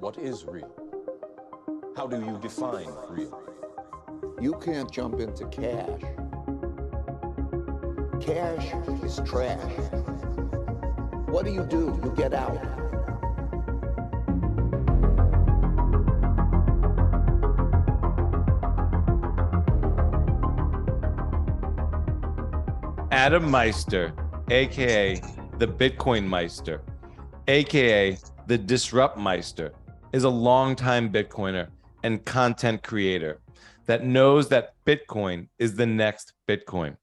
What is real? How do you define real? You can't jump into cash. Cash is trash. What do? You get out. Adam Meister, aka the Bitcoin Meister, aka the Disrupt Meister, is a longtime Bitcoiner and content creator that knows that Bitcoin is the next Bitcoin.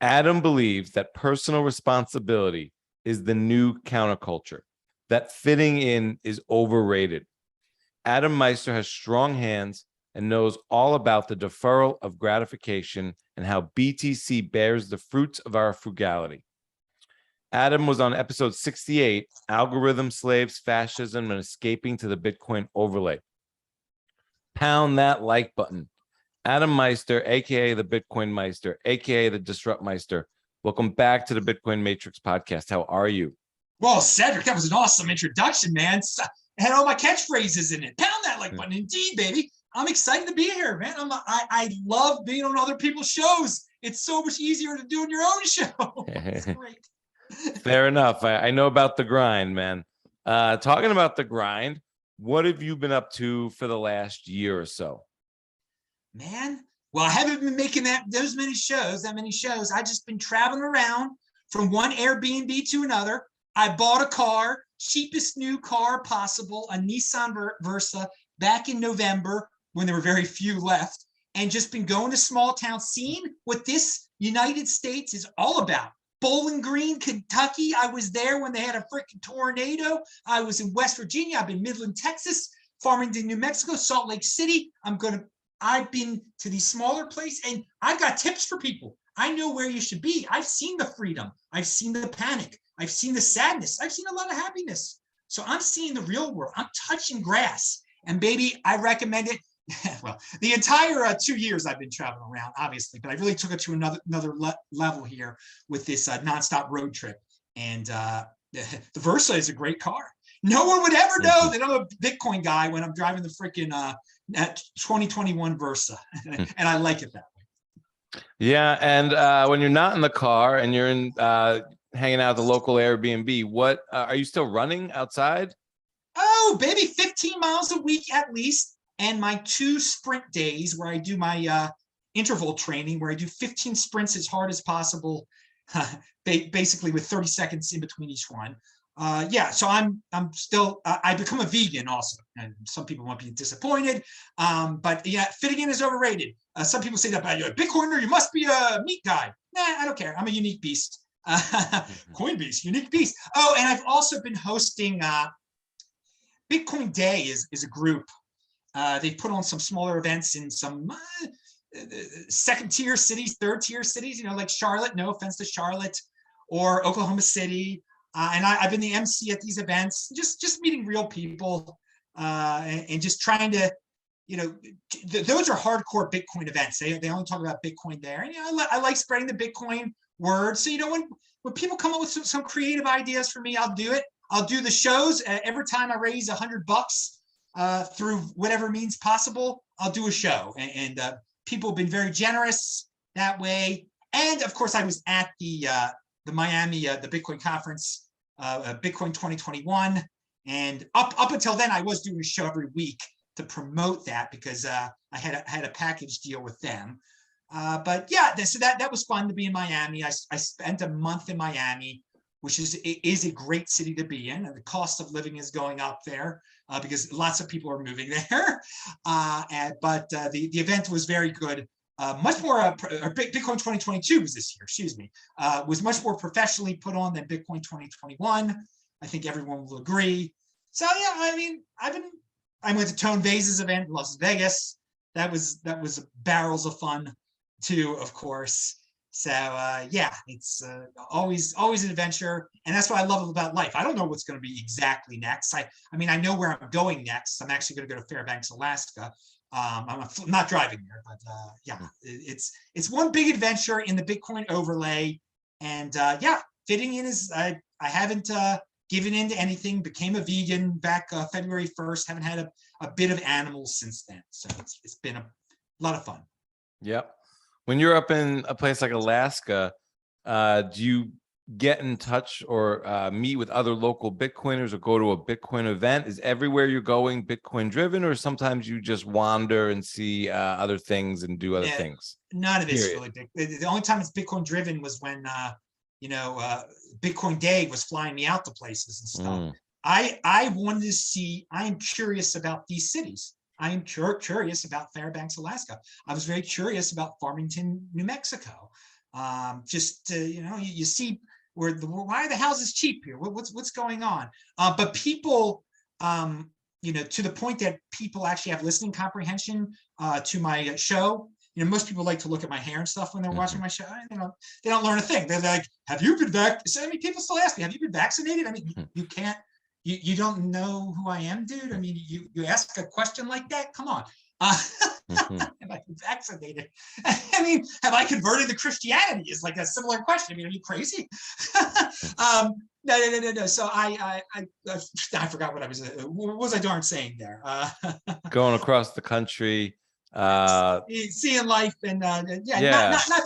Adam believes that personal responsibility is the new counterculture, that fitting in is overrated. Adam Meister has strong hands and knows all about the deferral of gratification and how BTC bears the fruits of our frugality. Adam was on episode 68, Algorithm Slaves, Fascism, and Escaping to the Bitcoin Overlay. Pound that like button. Adam Meister, aka the Bitcoin Meister, aka the Disrupt Meister. Welcome back to the Bitcoin Matrix podcast. How are you? Well, Cedric, that was an awesome introduction, man. It had all my catchphrases in it. Pound that like button. Indeed, baby. I'm excited to be here, man. I love being on other people's shows. It's so much easier to do on your own show. It's great. Fair enough. I know about the grind, man. Talking about the grind, what have you been up to for the last year or so? Man, well, I haven't been making that many shows. I just been traveling around from one Airbnb to another. I bought a car, cheapest new car possible, a Nissan Versa, back in November when there were very few left, and just been going to small towns, seeing what this United States is all about. Bowling Green, Kentucky. I was there when they had a freaking tornado. I was in West Virginia. I've been Midland, Texas, Farmington, New Mexico, Salt Lake City. I've been to these smaller places, and I've got tips for people. I know where you should be. I've seen the freedom. I've seen the panic. I've seen the sadness. I've seen a lot of happiness. So I'm seeing the real world. I'm touching grass. And baby, I recommend it. Well, the entire 2 years I've been traveling around, obviously, but I really took it to another level here with this nonstop road trip. And the Versa is a great car. No one would ever know that I'm a Bitcoin guy when I'm driving the freaking 2021 Versa, and I like it that way. Yeah, and when you're not in the car and you're in hanging out at the local Airbnb, what are you still running outside? Oh, baby, 15 miles a week at least. And my 2 sprint days where I do my interval training, where I do 15 sprints as hard as possible, basically with 30 seconds in between each one. So I'm still, I become a vegan also, and some people might be disappointed, but yeah, fitting in is overrated. Some people say that, you're a Bitcoiner, you must be a meat guy. Nah, I don't care. I'm a unique beast. Coinbase, unique beast. Oh, and I've also been hosting Bitcoin Day is a group. They've put on some smaller events in some second-tier cities, third-tier cities, like Charlotte, no offense to Charlotte, or Oklahoma City. And I've been the MC at these events, just meeting real people and just trying to, those are hardcore Bitcoin events. They only talk about Bitcoin there. And, I like spreading the Bitcoin word. So, when people come up with some creative ideas for me, I'll do it. I'll do the shows. Every time I raise $100 through whatever means possible, I'll do a show. And people have been very generous that way. And of course, I was at the Miami, the Bitcoin conference, Bitcoin 2021. And up until then, I was doing a show every week to promote that because I had a package deal with them. But yeah, so that was fun to be in Miami. I spent a month in Miami, which is a great city to be in. And the cost of living is going up there because lots of people are moving there. But the event was very good. Much more, Bitcoin 2022 was this year, excuse me, was much more professionally put on than Bitcoin 2021. I think everyone will agree. So yeah, I went to Tone Vase's event in Las Vegas. That was barrels of fun too, of course. So yeah, it's always an adventure, and that's what I love about life. I don't know what's going to be exactly next. I know where I'm going next. I'm actually going to go to Fairbanks, Alaska. I'm not driving there, but yeah, it's one big adventure in the Bitcoin overlay, and yeah, fitting in is I haven't given into anything, became a vegan back February 1st, haven't had a bit of animals since then. So it's been a lot of fun. Yep. When you're up in a place like Alaska, do you get in touch or meet with other local Bitcoiners or go to a Bitcoin event? Is everywhere you're going Bitcoin driven, or sometimes you just wander and see other things and do other things? None of it's Period. really big. The only time it's Bitcoin driven was when, Bitcoin Day was flying me out to places and stuff. I wanted to see, I am curious about these cities. I am curious about Fairbanks, Alaska. I was very curious about Farmington, New Mexico. You see why are the houses cheap here? What's going on? But people, to the point that people actually have listening comprehension to my show. Most people like to look at my hair and stuff when they're watching my show. They don't learn a thing. They're like, "Have you been vaccinated?" I mean, people still ask me, "Have you been vaccinated?" I mean, you can't. You don't know who I am, dude. I mean, you ask a question like that. Come on. Have I been vaccinated? I mean, have I converted to Christianity? Is like a similar question. I mean, are you crazy? No. So I forgot what I was. What was I darn saying there? Going across the country, seeing life and not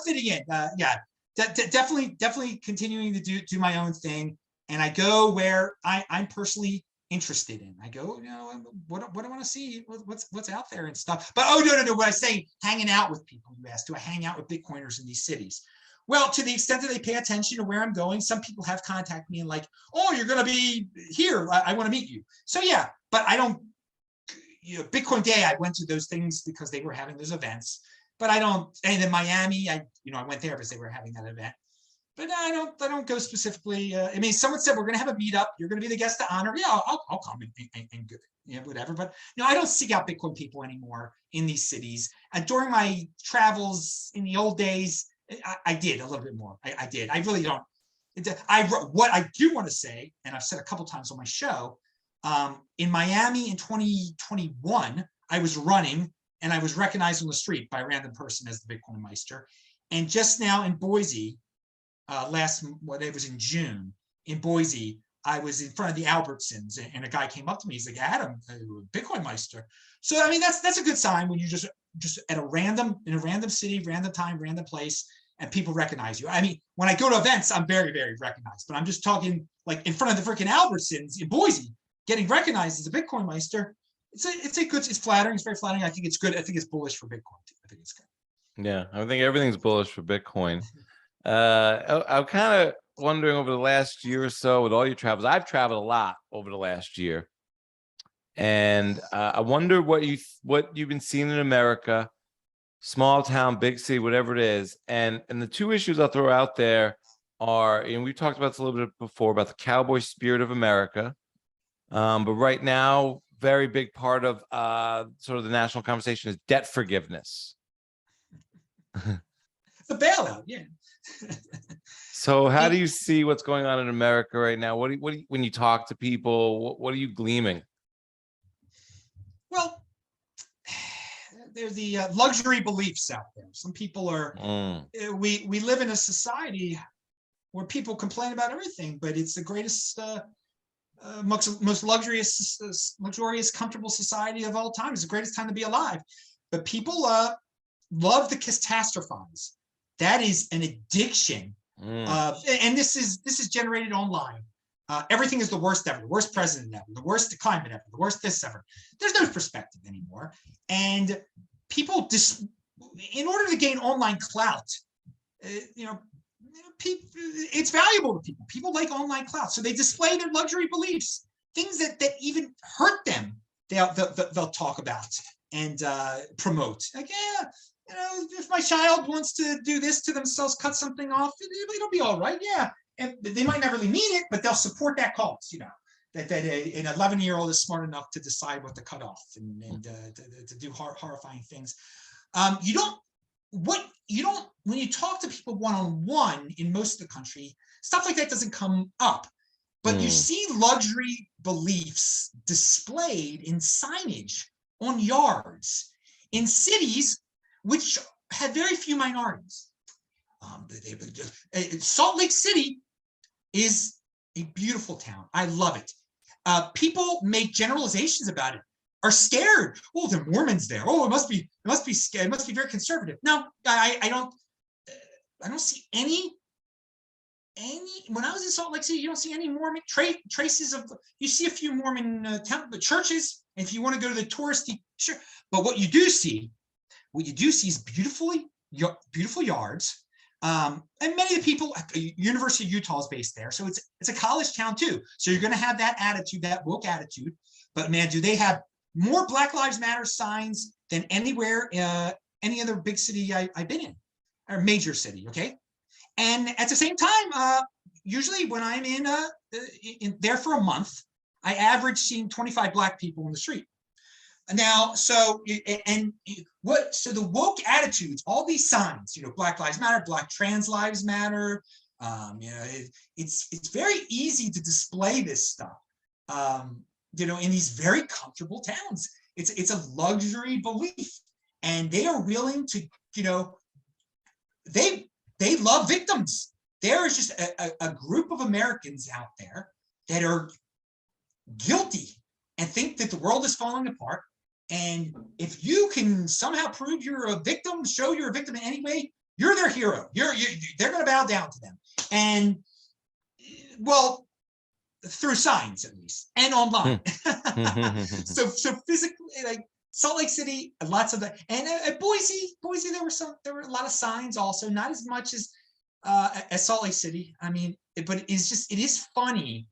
fitting in. Definitely continuing to do my own thing, and I go where I'm personally interested in. I go, what I want to see, what's out there and stuff. But no. When I say hanging out with people, you asked, do I hang out with Bitcoiners in these cities? Well, to the extent that they pay attention to where I'm going, some people have contacted me and like, "Oh, you're going to be here. I want to meet you." So yeah, but I don't. Bitcoin Day, I went to those things because they were having those events. But I don't. And in Miami, I went there because they were having that event. But I don't go specifically. I mean, someone said we're going to have a meetup. You're going to be the guest of honor. Yeah, I'll come and whatever. But I don't seek out Bitcoin people anymore in these cities. And during my travels in the old days, I did a little bit more. I did. I really don't. What I do want to say, and I've said a couple times on my show, in Miami in 2021, I was running and I was recognized on the street by a random person as the Bitcoin Meister. And just now in Boise, it was in June in Boise, I was in front of the Albertsons and a guy came up to me. He's like, "Adam, Bitcoin Meister." So I mean, that's a good sign when you just in a random city, random time, random place, and people recognize you. I mean, when I go to events, I'm very, very recognized, but I'm just talking like in front of the freaking Albertsons in Boise, getting recognized as a Bitcoin Meister. It's flattering. It's very flattering. I think it's good. I think it's bullish for Bitcoin too. I think it's good. Yeah, I think everything's bullish for Bitcoin. I'm kind of wondering over the last year or so with all your travels. I've traveled a lot over the last year, and I wonder what you've been seeing in America, small town, big city, whatever it is. And the two issues I'll throw out there are, and we talked about this a little bit before, about the cowboy spirit of America. But right now, very big part of sort of the national conversation is debt forgiveness. It's a bailout, yeah. So how do you see what's going on in America right now? What do you, when you talk to people, what are you gleaming? Well, there's the luxury beliefs out there. Some people are, we live in a society where people complain about everything, but it's the greatest, most luxurious, comfortable society of all time. It's the greatest time to be alive. But people love to catastrophize. That is an addiction. And this is generated online. Everything is the worst ever, the worst president ever, the worst climate ever, the worst this ever. There's no perspective anymore. And people in order to gain online clout, it's valuable to people. People like online clout. So they display their luxury beliefs, things that even hurt them, they'll talk about and promote. Like, if my child wants to do this to themselves, cut something off, it'll be all right. Yeah. And they might not really mean it, but they'll support that cause, that an 11-year-old is smart enough to decide what to cut off and to do horrifying things. When you talk to people one-on-one in most of the country, stuff like that doesn't come up. But you see luxury beliefs displayed in signage on yards in cities which have very few minorities. Salt Lake City is a beautiful town. I love it. People make generalizations about it, are scared. Oh, the Mormons there. Oh, it must be scary. It must be very conservative. No, I don't see any. When I was in Salt Lake City, you don't see any Mormon traces of. You see a few Mormon churches, if you want to go to the touristy, sure. But what you do see is beautiful yards. And many of the people, University of Utah is based there, so it's a college town too. So you're going to have that attitude, that woke attitude. But man, do they have more Black Lives Matter signs than anywhere, any other big city I've been in, or major city? Okay, and at the same time, usually when I'm in there for a month, I average seeing 25 Black people in the street. Now, so the woke attitudes, all these signs, Black Lives Matter, Black trans lives matter. It's very easy to display this stuff, in these very comfortable towns. It's a luxury belief, and they are willing to, they love victims. There is just a group of Americans out there that are guilty and think that the world is falling apart. And if you can somehow prove you're a victim, show you're a victim in any way, you're their hero. They're going to bow down to them. And well, through signs at least, and online. So physically, like Salt Lake City, lots of that, and at Boise, there were a lot of signs also, not as much as Salt Lake City. I mean, but it is funny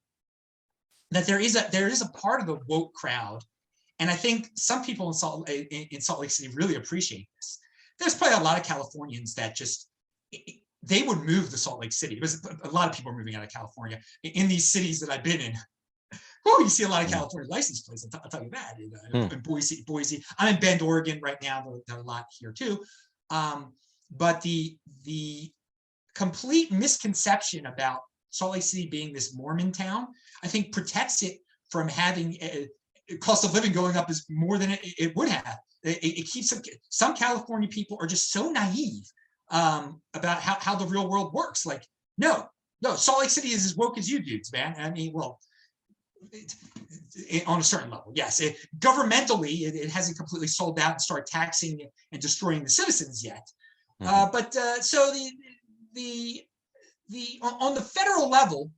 that there is a part of the woke crowd. And I think some people in Salt Lake City really appreciate this. There's probably a lot of Californians that they would move to Salt Lake City. Because a lot of people are moving out of California in these cities that I've been in. Oh, you see a lot of California license plates. I'll tell you that. In Boise. I'm in Bend, Oregon right now. There are a lot here too. But the complete misconception about Salt Lake City being this Mormon town, I think protects it from having cost of living going up is more than it would have. It keeps some California people are just so naive about how the real world works. Like, no, Salt Lake City is as woke as you dudes, man. I mean, well, on a certain level, yes. Governmentally, it hasn't completely sold out and started taxing and destroying the citizens yet. But so on the federal level,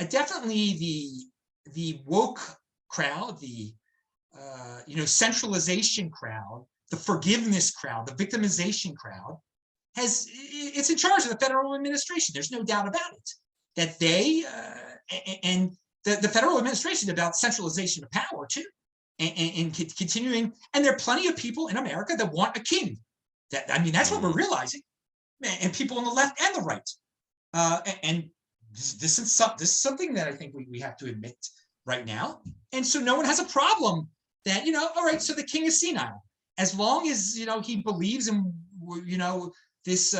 definitely the woke crowd, the centralization crowd, the forgiveness crowd, the victimization crowd it's in charge of the federal administration. There's no doubt about it that they and the federal administration about centralization of power too, and continuing. And there are plenty of people in America that want a king. That's what we're realizing, and people on the left and the right. And this is something that I think we have to admit right now. And so no one has a problem that, all right, so the king is senile. As long as, he believes in, this,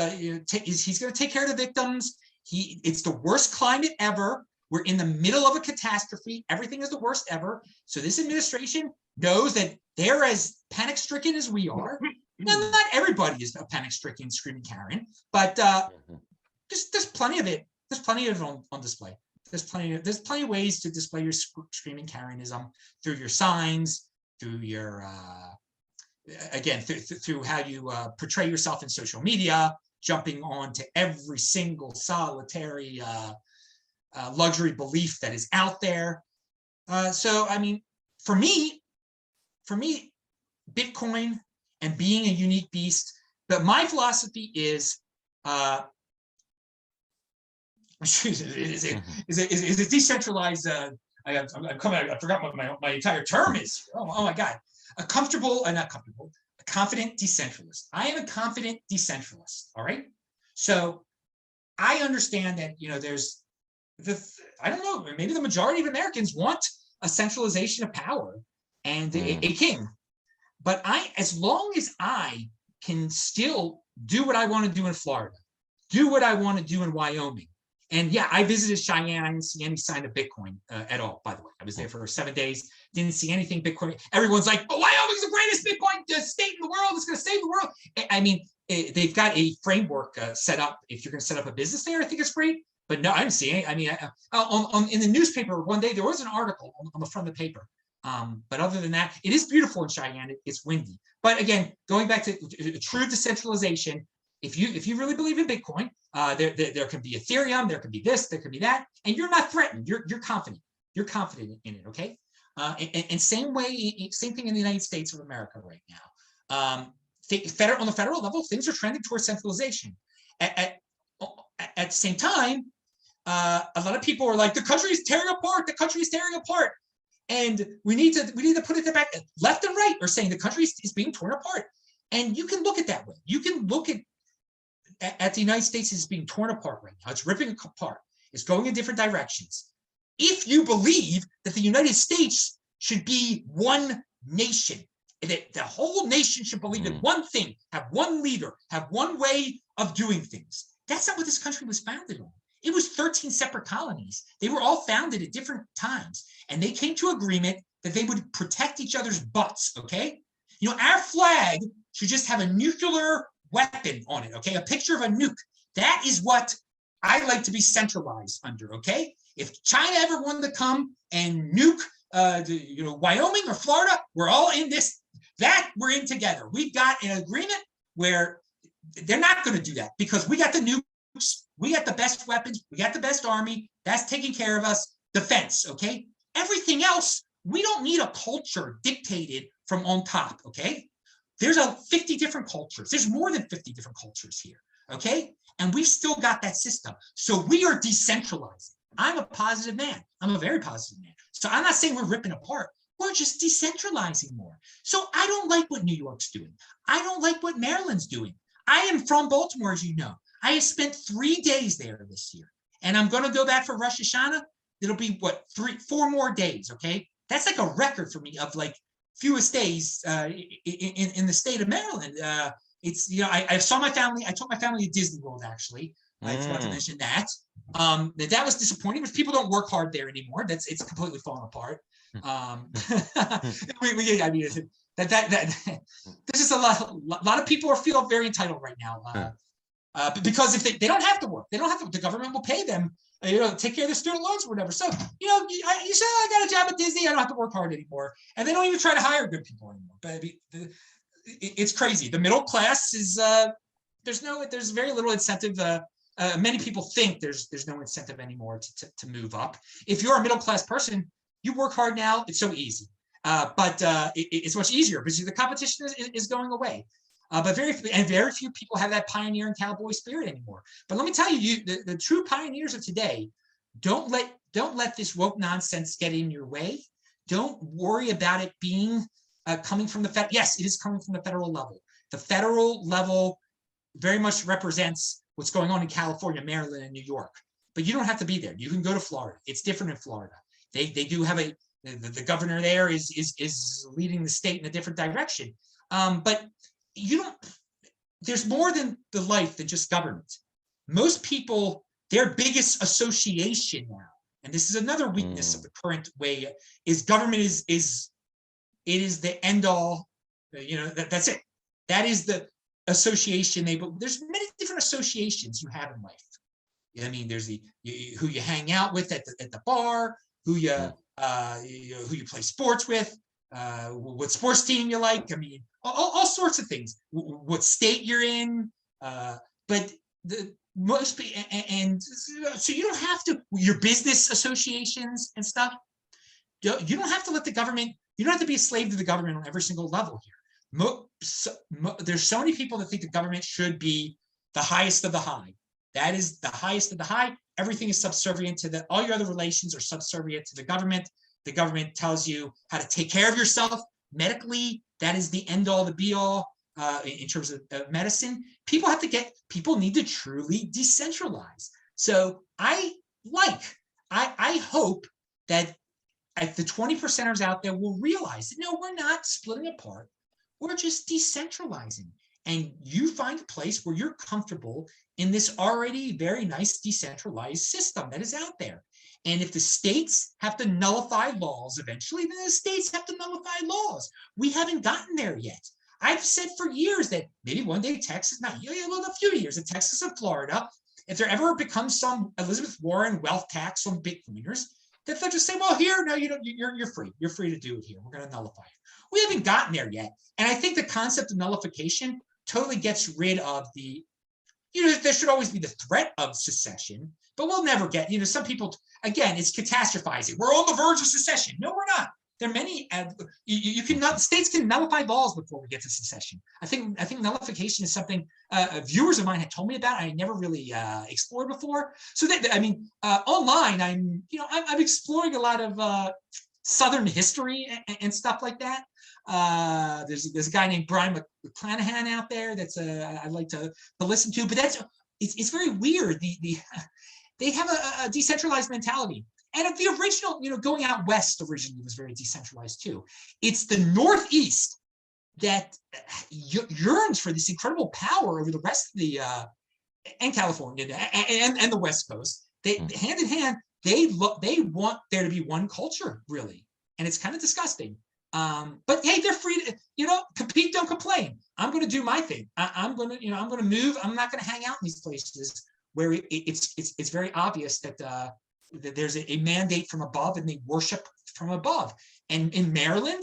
he's going to take care of the victims. It's the worst climate ever. We're in the middle of a catastrophe. Everything is the worst ever. So this administration knows that they're as panic-stricken as we are. Now, not everybody is panic-stricken, screaming Karen, but there's plenty of it. There's plenty of it on display. There's plenty of ways to display your screaming Karenism through your signs, through your through how you portray yourself in social media, jumping on to every single solitary luxury belief that is out there. So I mean, for me, Bitcoin and being a unique beast. But my philosophy is. Is it decentralized? I forgot what my entire term is. Oh my God. A confident decentralist. I am a confident decentralist. All right. So I understand that, there's I don't know, maybe the majority of Americans want a centralization of power and a king. But as long as I can still do what I want to do in Florida, do what I want to do in Wyoming. And yeah, I visited Cheyenne. I didn't see any sign of Bitcoin at all, by the way. I was there for 7 days, didn't see anything Bitcoin. Everyone's like, oh, Wyoming's the greatest Bitcoin state in the world. It's going to save the world. I mean, they've got a framework set up. If you're going to set up a business there, I think it's great. But no, I didn't see any. I mean, in the newspaper one day there was an article on the front of the paper. But other than that, it is beautiful in Cheyenne. It's windy. But again, going back to true decentralization, if you really believe in Bitcoin, there can be Ethereum, there can be this, there can be that, and you're not threatened. You're confident. You're confident in it. Okay. And same thing in the United States of America right now. On the federal level, things are trending towards centralization. At the same time, a lot of people are like, the country is tearing apart. The country is tearing apart. And we need to put it back. Left and right are saying the country is being torn apart. And you can look at that way. You can look at the United States as being torn apart right now. It's ripping apart. It's going in different directions. If you believe that the United States should be one nation, that the whole nation should believe in one thing, have one leader, have one way of doing things. That's not what this country was founded on. It was 13 separate colonies. They were all founded at different times, and they came to agreement that they would protect each other's butts, okay? You know, our flag should just have a nuclear weapon on it, okay? A picture of a nuke. That is what I like to be centralized under, okay? If China ever wanted to come and nuke, Wyoming or Florida, we're all in this. That we're in together. We've got an agreement where they're not going to do that because we got the nukes, we got the best weapons, we got the best army. That's taking care of us. Defense, okay? Everything else, we don't need a culture dictated from on top, okay? There's 50 different cultures. There's more than 50 different cultures here, okay? And we've still got that system. So we are decentralizing. I'm a positive man. I'm a very positive man. So I'm not saying we're ripping apart. We're just decentralizing more. So I don't like what New York's doing. I don't like what Maryland's doing. I am from Baltimore, as you know. I have spent 3 days there this year. And I'm going to go back for Rosh Hashanah. It'll be, 4 more days, okay? That's like a record for me of like fewest days in the state of Maryland. It's, I saw my family. I took my family to Disney World, actually. I forgot to mention that. That was disappointing because people don't work hard there anymore. It's completely fallen apart. There's just a lot of people feel very entitled right now. Because if they don't have to work, the government will pay them, take care of their student loans or whatever. So, you say, I got a job at Disney, I don't have to work hard anymore. And they don't even try to hire good people anymore. But I mean, it's crazy. The middle class is, there's very little incentive. Many people think there's no incentive anymore to move up. If you're a middle class person, you work hard now, it's so easy. But it's much easier because the competition is going away. But very few people have that pioneer and cowboy spirit anymore. But let me tell you, the true pioneers of today, don't let this woke nonsense get in your way. Don't worry about it being coming from the Fed. Yes, it is coming from the federal level. The federal level very much represents what's going on in California, Maryland, and New York. But you don't have to be there. You can go to Florida. It's different in Florida. They do have the governor there is leading the state in a different direction. But there's more than the life than just government. Most people, their biggest association now, and this is another weakness of the current way, is government is the end all, that's it. That is the association. There's many different associations you have in life. I mean, there's who you hang out with at the bar, who you play sports with, what sports team you like. I mean, all sorts of things. What state you're in, but most people, and so you don't have to. Your business associations and stuff. You don't have to let the government. You don't have to be a slave to the government on every single level here. There's so many people that think the government should be the highest of the high. That is the highest of the high. Everything is subservient to all your other relations are subservient to the government. The government tells you how to take care of yourself medically. That is the end all, the be all in terms of medicine. People need to truly decentralize. So I hope that the 20%ers out there will realize that no, we're not splitting apart. We're just decentralizing. And you find a place where you're comfortable in this already very nice decentralized system that is out there. And if the states have to nullify laws eventually, then the states have to nullify laws. We haven't gotten there yet. I've said for years that maybe one day Texas, a few years, in Texas and Florida, if there ever becomes some Elizabeth Warren wealth tax on Bitcoiners, that they'll just say, well, here, no, you don't, you're free. You're free to do it here. We're going to nullify it. We haven't gotten there yet. And I think the concept of nullification totally gets rid of the, there should always be the threat of secession, but we'll never get, some people, again, it's catastrophizing. We're on the verge of secession. No, we're not. There are many, states can nullify laws before we get to secession. I think nullification is something viewers of mine had told me about. I never really explored before. So online, I'm exploring a lot of Southern history and stuff like that. There's a guy named Brian McClanahan out there that's I like to listen to, but it's very weird. They have a decentralized mentality. And the original, going out west originally was very decentralized too. It's the Northeast that yearns for this incredible power over the rest of the and California and the West Coast. They hand in hand, they want there to be one culture, really, and it's kind of disgusting. But hey, they're free to compete, don't complain. I'm going to do my thing. I'm going to move. I'm not going to hang out in these places where it's very obvious that there's a mandate from above and they worship from above. And in Maryland,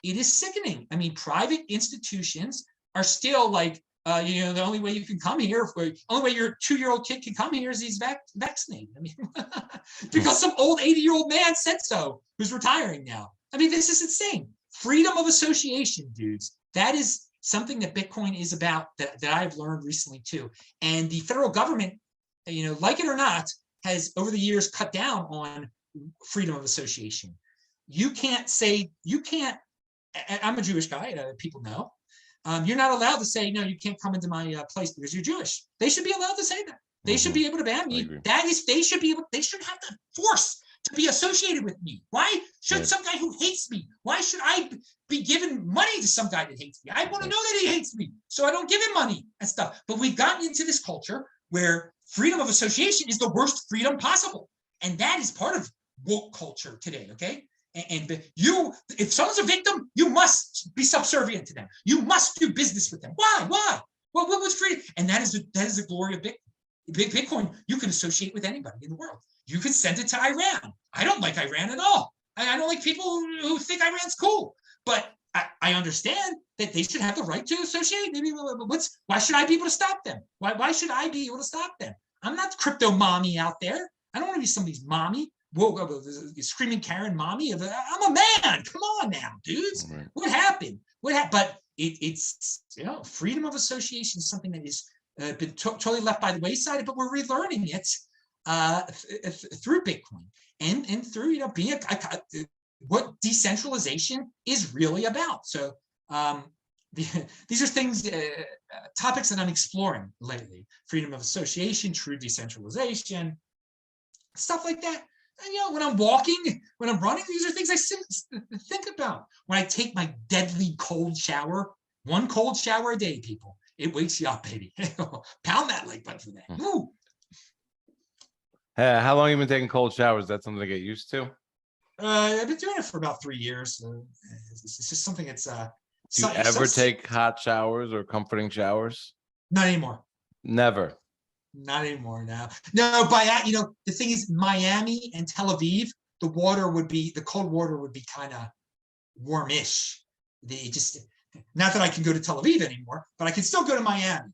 it is sickening. I mean, private institutions are still like, the only way you can come here, the only way your 2-year-old kid can come here is he's vaccinated. I mean, because some old 80-year-old man said so, who's retiring now. I mean, this is insane. Freedom of association, dudes. That is something that Bitcoin is about that I've learned recently too. And the federal government, like it or not, has over the years cut down on freedom of association. I'm a Jewish guy, people know. You're not allowed to say, no, you can't come into my place because you're Jewish. They should be allowed to say that. They should be able to ban me. They should have the force to be associated with me. Why should some guy who hates me, why should I be giving money to some guy that hates me? I want to know that he hates me, so I don't give him money and stuff. But we've gotten into this culture where freedom of association is the worst freedom possible. And that is part of woke culture today, okay? And if someone's a victim, you must be subservient to them. You must do business with them. Why? Well, what was freedom? And that is the glory of Bitcoin. You can associate with anybody in the world. You could send it to Iran. I don't like Iran at all. I don't like people who think Iran's cool. But I understand that they should have the right to associate. Maybe why should I be able to stop them? Why should I be able to stop them? I'm not crypto mommy out there. I don't want to be somebody's mommy. Whoa, screaming Karen mommy. I'm a man. Come on now, dudes. Right. What happened? But it's freedom of association is something that is been totally left by the wayside. But we're relearning it through Bitcoin and through being what decentralization is really about. So these are things, topics that I'm exploring lately: freedom of association, true decentralization, stuff like that. And when I'm walking, when I'm running, these are things I think about. When I take my deadly cold shower, one cold shower a day, people, it wakes you up, baby. Pound that like button for that. Woo. How long have you been taking cold showers? Is that something to get used to? I've been doing it for about 3 years. It's just something that's. Do you ever take hot showers or comforting showers? Not anymore. Never. Not anymore now. No, the thing is, Miami and Tel Aviv, the cold water would be kind of warmish. Not that I can go to Tel Aviv anymore, but I can still go to Miami.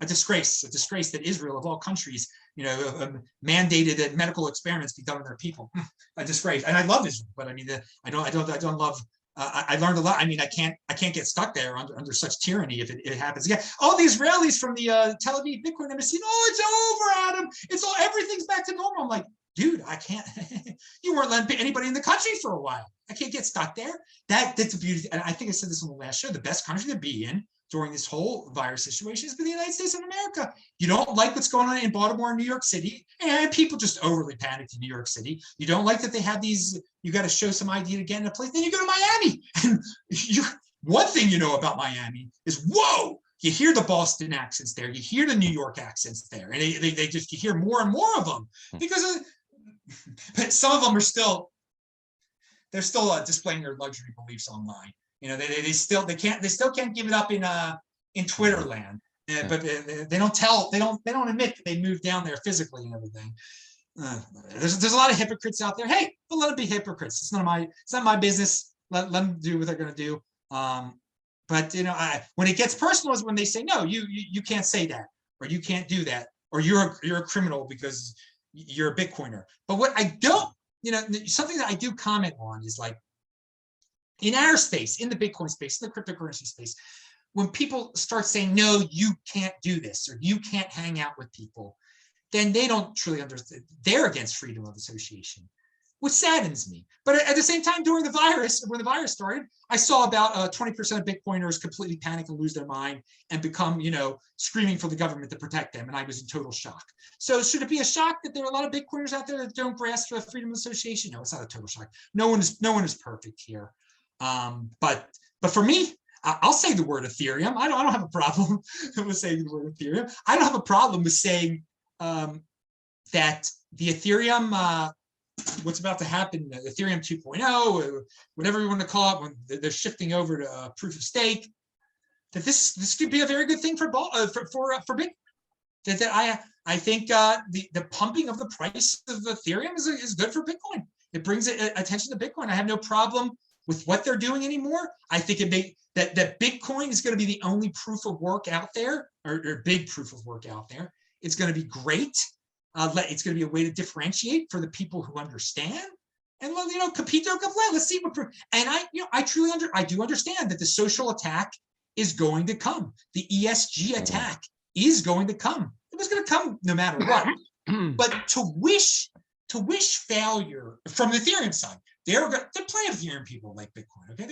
A disgrace that Israel of all countries, mandated that medical experiments be done on their people. A disgrace. And I love Israel, but I mean, I don't love. I learned a lot. I mean, I can't get stuck there under such tyranny if it happens again. All the Israelis from the Tel Aviv Bitcoin embassy, it's over, Adam. Everything's back to normal. I'm like, dude, I can't. You weren't letting anybody in the country for a while. I can't get stuck there. That's a beauty. And I think I said this on the last show. The best country to be in during this whole virus situation has been the United States of America. You don't like what's going on in Baltimore and New York City, and people just overly panicked in New York City. You don't like that they have these, you got to show some ID to get in a place, then you go to Miami. And one thing you know about Miami is, whoa, you hear the Boston accents there, you hear the New York accents there, and they just, you hear more and more of them but some of them are still, they're still displaying their luxury beliefs online. They still can't give it up in Twitter land. But they don't admit that they moved down there physically and everything. There's a lot of hypocrites out there. Hey, but let them be hypocrites. It's not my business. Let them do what they're going to do. But when it gets personal is when they say, no, you can't say that, or you can't do that, or you're a criminal because you're a Bitcoiner. But what I don't, something that I do comment on is like, in our space, in the Bitcoin space, in the cryptocurrency space, when people start saying, no, you can't do this, or you can't hang out with people, then they don't truly understand. They're against freedom of association, which saddens me. But at the same time, when the virus started, I saw about 20% of Bitcoiners completely panic and lose their mind and become, screaming for the government to protect them. And I was in total shock. So should it be a shock that there are a lot of Bitcoiners out there that don't grasp the freedom of association? No, it's not a total shock. No one is perfect here. But for me, I'll say the word Ethereum. I don't have a problem with saying the word Ethereum. I don't have a problem with saying that the Ethereum, what's about to happen, Ethereum 2.0, whatever you want to call it, when they're shifting over to proof of stake, that this could be a very good thing for Bitcoin. That I think the pumping of the price of Ethereum is good for Bitcoin. It brings attention to Bitcoin. I have no problem with what they're doing anymore. I think that Bitcoin is going to be the only proof of work out there, or big proof of work out there. It's going to be great. It's going to be a way to differentiate for the people who understand. And capito conflate. Let's see what. And I do understand that the social attack is going to come. The ESG attack is going to come. It was going to come no matter what. But to wish failure from the Ethereum side, there are plenty of Ethereum people like Bitcoin. Okay,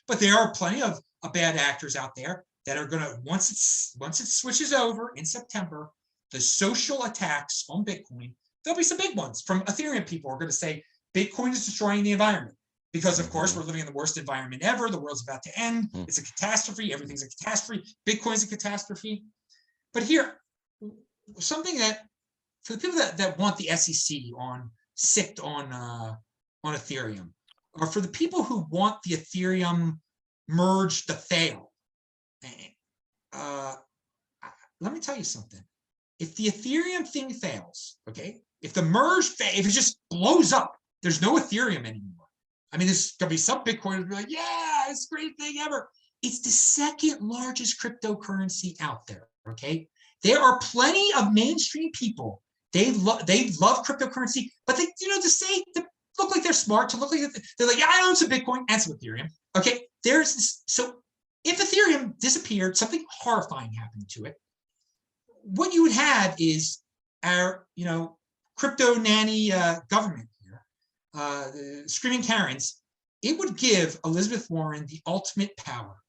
but there are plenty of bad actors out there that are going to once it switches over in September. The social attacks on Bitcoin, there'll be some big ones from Ethereum people who are going to say Bitcoin is destroying the environment because, of course, we're living in the worst environment ever. The world's about to end. It's a catastrophe. Everything's a catastrophe. Bitcoin's a catastrophe. But here, something that for the people that want the SEC on Ethereum, or for the people who want the Ethereum merge to fail, let me tell you something. If the Ethereum thing fails, okay, if the merge if it just blows up, there's no Ethereum anymore. I mean, there's gonna be some Bitcoiners be like, yeah, it's the greatest thing ever. It's the second largest cryptocurrency out there. Okay, there are plenty of mainstream people. They love cryptocurrency, but they to look like they're smart, to look like they're like, yeah, I own some Bitcoin and some Ethereum. Okay, there's this. So if Ethereum disappeared, something horrifying happened to it. What you would have is our, crypto nanny government here, screaming Karens. It would give Elizabeth Warren the ultimate power.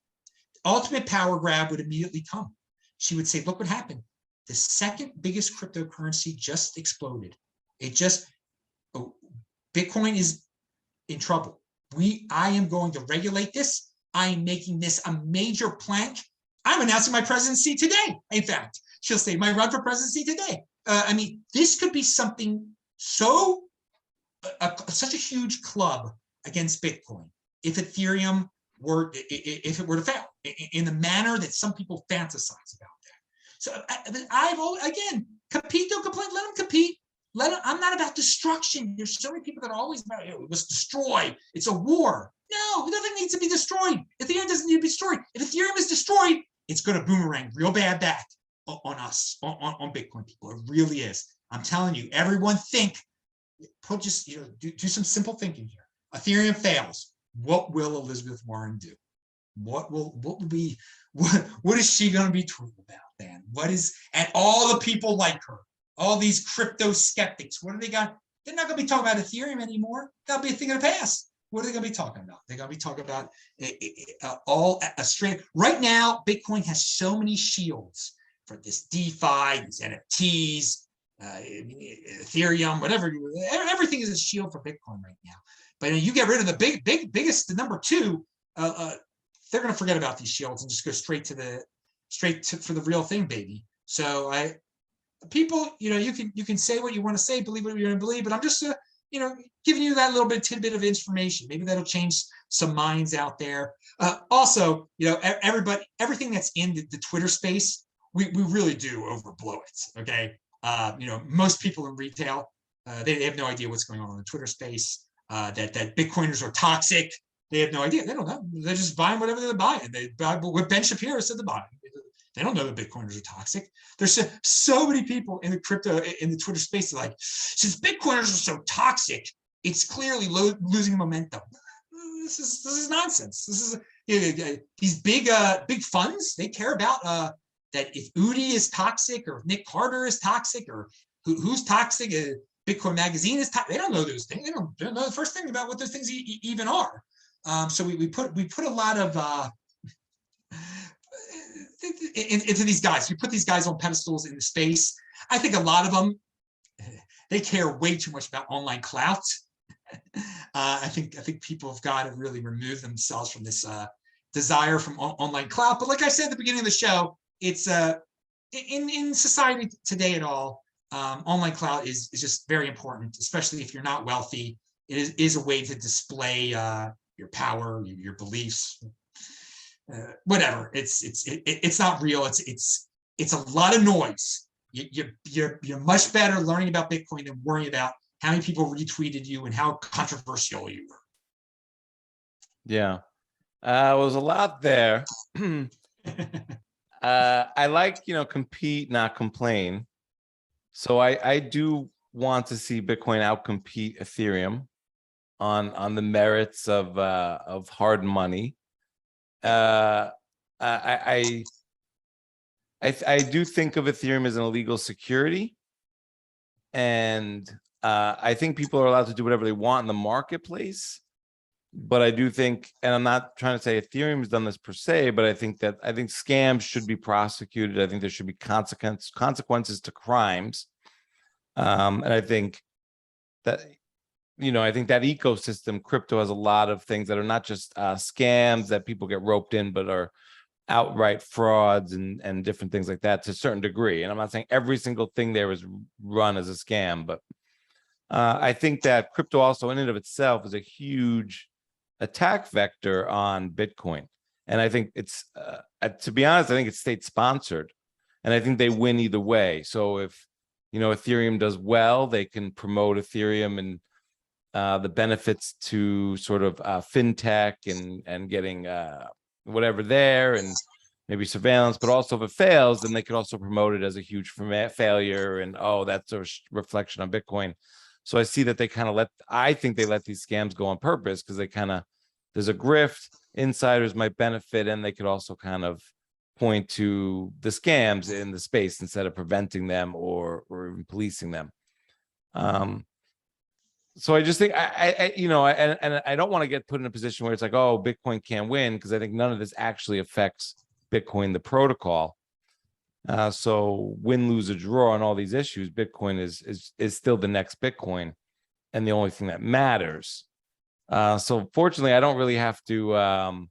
The ultimate power grab would immediately come. She would say, look what happened. The second biggest cryptocurrency just exploded. Bitcoin is in trouble. I am going to regulate this. I am making this a major plank. I'm announcing my presidency today, in fact. She'll say, my run for presidency today. This could be something such a huge club against Bitcoin if Ethereum were to fail in the manner that some people fantasize about that. So compete, don't complain, let them compete. I'm not about destruction. There's so many people that are always about, it was destroy. It's a war. No, nothing needs to be destroyed. Ethereum doesn't need to be destroyed. If Ethereum is destroyed, it's going to boomerang real bad back on us, on Bitcoin people. It really is. I'm telling you, everyone think, do some simple thinking here. Ethereum fails. What will Elizabeth Warren do? What is she going to be tweeting about then? And all the people like her, all these crypto skeptics, what do they got? They're not going to be talking about Ethereum anymore. That'll be a thing of the past. What are they going to be talking about? They're going to be talking about right now, Bitcoin has so many shields for this DeFi, these NFTs, Ethereum, whatever. Everything is a shield for Bitcoin right now. But you get rid of the biggest, the number two, they're going to forget about these shields and just go straight for the real thing, baby. So people, you can say what you want to say, believe what you're going to believe, but I'm just giving you that little bit tidbit of information. Maybe that'll change some minds out there. Also, everything that's in the Twitter space we really do overblow it. Okay, most people in retail, they have no idea what's going on in the Twitter space. That Bitcoiners are toxic. They have no idea. They don't know. They're just buying whatever they're buying. They buy what Ben Shapiro said to buy. They don't know that Bitcoiners are toxic. There's so many people in the Twitter space that are like, since Bitcoiners are so toxic, it's clearly losing momentum. This is nonsense. This is these big funds. They care about that if Udi is toxic or if Nick Carter is toxic or who's toxic. Bitcoin Magazine is toxic. They don't know those things. They don't know the first thing about what those things even are. So we put a lot of into these guys. We put these guys on pedestals in the space. I think a lot of them, they care way too much about online clout. I think people have got to really remove themselves from this desire from online clout. But like I said at the beginning of the show, it's in society today at all, online clout is just very important, especially if you're not wealthy. It is a way to display your power, your beliefs. Whatever. It's not real. It's a lot of noise. You're much better learning about Bitcoin than worrying about how many people retweeted you and how controversial you were. Yeah, it was a lot there. I like, compete, not complain. So I do want to see Bitcoin outcompete Ethereum on the merits of hard money. I do think of Ethereum as an illegal security, and I think people are allowed to do whatever they want in the marketplace. But I do think, and I'm not trying to say Ethereum has done this per se, but I think scams should be prosecuted. I think there should be consequences to crimes, and I think that. I think that ecosystem, crypto, has a lot of things that are not just scams that people get roped in, but are outright frauds and different things like that to a certain degree. And I'm not saying every single thing there is run as a scam, but I think that crypto also in and of itself is a huge attack vector on Bitcoin. And I think it's, to be honest, I think it's state sponsored, and I think they win either way. So if, Ethereum does well, they can promote Ethereum and the benefits to sort of fintech and getting whatever there and maybe surveillance. But also if it fails, then they could also promote it as a huge failure. And, that's a reflection on Bitcoin. So I see that they I think they let these scams go on purpose because there's a grift, insiders might benefit, and they could also kind of point to the scams in the space instead of preventing them or even policing them. So I just think I don't want to get put in a position where it's like, Bitcoin can't win, because I think none of this actually affects Bitcoin, the protocol. So win, lose, or draw on all these issues, Bitcoin is still the next Bitcoin, and the only thing that matters. So fortunately, I don't really have to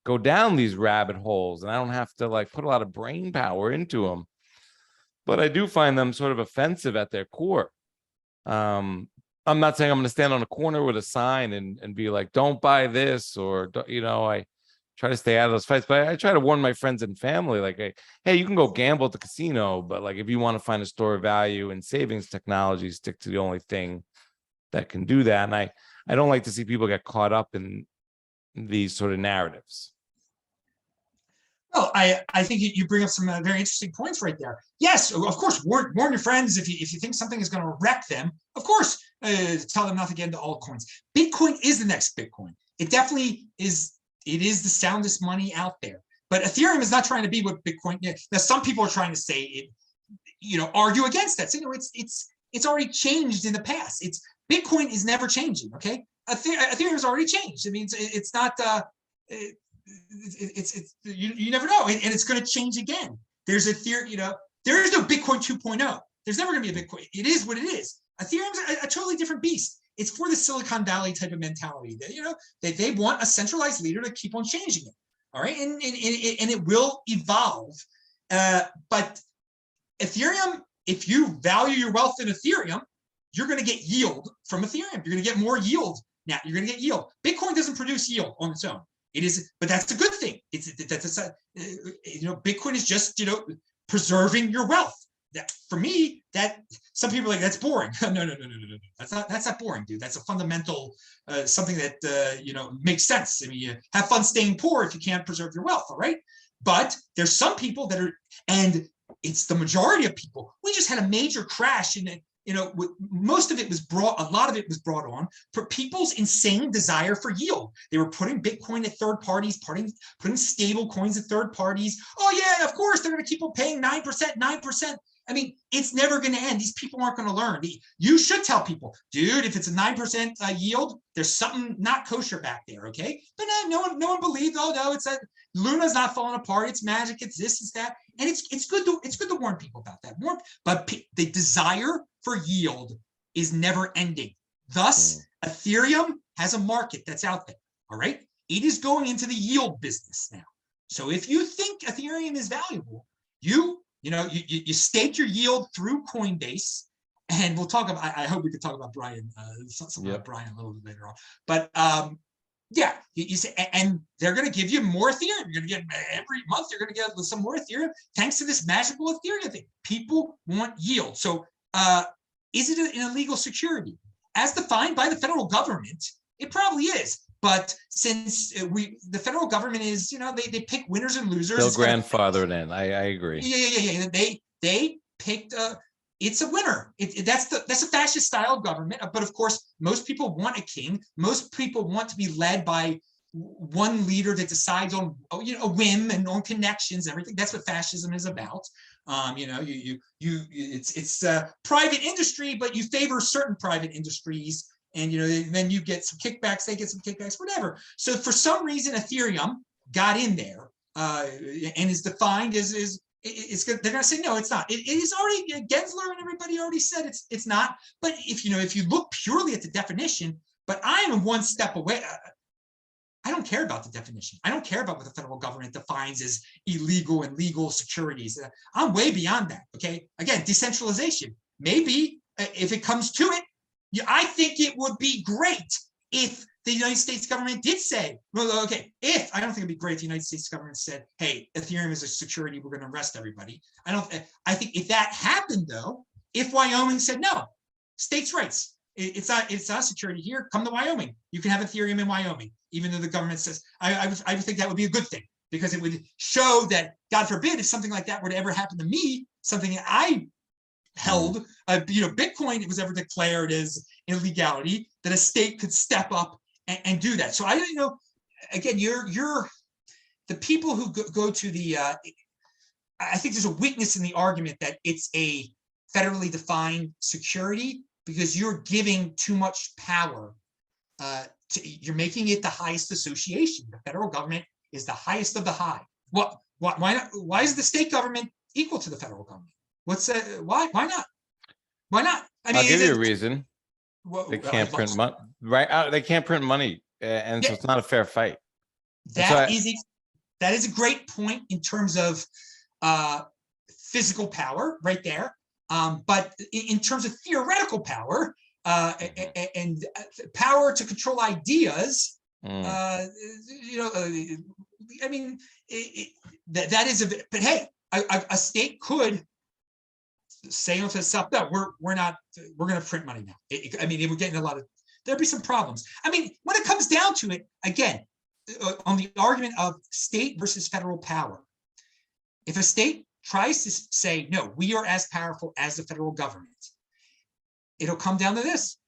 go down these rabbit holes, and I don't have to put a lot of brain power into them. But I do find them sort of offensive at their core. I'm not saying I'm going to stand on a corner with a sign and be like, don't buy this, or, I try to stay out of those fights, but I try to warn my friends and family, hey, you can go gamble at the casino, but if you want to find a store of value in savings technology, stick to the only thing that can do that. And I don't like to see people get caught up in these sort of narratives. Well, I think you bring up some very interesting points right there. Yes, of course, warn your friends if you think something is going to wreck them. Of course, tell them not to get into altcoins. Bitcoin is the next Bitcoin. It definitely is. It is the soundest money out there. But Ethereum is not trying to be what Bitcoin is. Now, some people are trying to say it, argue against that. So, it's already changed in the past. Bitcoin is never changing. Okay, Ethereum has already changed. I mean, it's not. You never know, and it's going to change again. There's a theory, there is no Bitcoin 2.0. There's never going to be a Bitcoin. It is what it is. Ethereum's a totally different beast. It's for the Silicon Valley type of mentality that they want a centralized leader to keep on changing it. All right, and it will evolve. But Ethereum, if you value your wealth in Ethereum, you're going to get yield from Ethereum. You're going to get more yield. Now you're going to get yield. Bitcoin doesn't produce yield on its own. It is, but that's a good thing. Bitcoin is just, preserving your wealth. That for me, that some people are like, that's boring. No. That's not boring, dude. That's a fundamental something that makes sense. I mean, you have fun staying poor if you can't preserve your wealth, all right? But there's some people that are, and it's the majority of people. We just had a major crash in it. Most of it was brought, a lot of it was brought on for people's insane desire for yield. They were putting Bitcoin at third parties, putting stable coins at third parties. Oh yeah, of course, they're going to keep on paying 9%. I mean, it's never going to end. These people aren't going to learn. You should tell people, dude, if it's a 9% yield, there's something not kosher back there, okay? But no one believed. Oh no, it's Luna's not falling apart. It's magic. It's this. It's that. And it's good to warn people about that. But the desire for yield is never ending. Thus, Ethereum has a market that's out there. All right, it is going into the yield business now. So if you think Ethereum is valuable, you stake your yield through Coinbase, and we'll talk about. I hope we could talk about Brian, something about Brian a little bit later on. But yeah, you say, and they're going to give you more Ethereum. You're going to get every month. You're going to get some more Ethereum thanks to this magical Ethereum thing. People want yield. So, is it an illegal security as defined by the federal government? It probably is. But since the federal government is, they pick winners and losers. Still grandfathered in. I agree. Yeah. They picked. It's a winner. That's a fascist style of government. But of course, most people want a king. Most people want to be led by one leader that decides on a whim and on connections and everything. That's what fascism is about. It's private industry, but you favor certain private industries. And then you get some kickbacks, they get some kickbacks, whatever. So for some reason, Ethereum got in there and is defined as it's good. They're going to say no, it's not. It is already Gensler and everybody already said it's not. But if you look purely at the definition, but I am one step away. I don't care about the definition. I don't care about what the federal government defines as illegal and legal securities. I'm way beyond that. Okay, again, decentralization. Maybe if it comes to it. I think it would be great if the United States government did say, well, okay, I don't think it'd be great if the United States government said, hey, Ethereum is a security, we're going to arrest everybody. I think if that happened though, if Wyoming said, no, states' rights, it's not a security here, come to Wyoming. You can have Ethereum in Wyoming, even though the government says, I would think that would be a good thing because it would show that, God forbid, if something like that were to ever happen to me, something that I held, Bitcoin, it was ever declared as illegality, that a state could step up and do that. So I don't know. Again, you're the people who go to the. I think there's a weakness in the argument that it's a federally defined security because you're giving too much power. You're making it the highest association. The federal government is the highest of the high. Why not? Why is the state government equal to the federal government? Why not? Why not? I mean, I'll give you a reason. They can't print money, right? They can't print money, and so it's not a fair fight. That is a great point in terms of physical power, right there. But in terms of theoretical power and power to control ideas, I mean, that is a. But hey, a state could say to itself, no, we're going to print money now. We're getting there'd be some problems. I mean, when it comes down to it, again, on the argument of state versus federal power, if a state tries to say, no, we are as powerful as the federal government, it'll come down to this.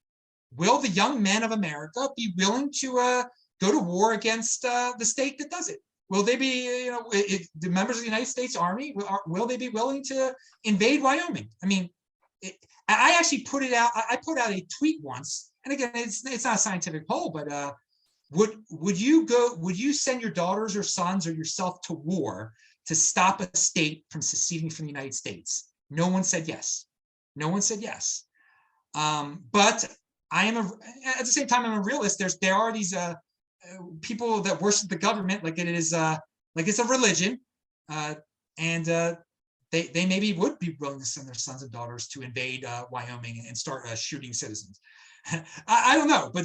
Will the young men of America be willing to go to war against the state that does it? Will they be, the members of the United States Army, will they be willing to invade Wyoming? I mean, I actually put it out. I put out a tweet once, and again, it's not a scientific poll, but would you send your daughters or sons or yourself to war to stop a state from seceding from the United States? No one said yes. No one said yes. But at the same time, I'm a realist. There are these people that worship the government like it is like it's a religion, and they maybe would be willing to send their sons and daughters to invade Wyoming and start shooting citizens. I don't know, but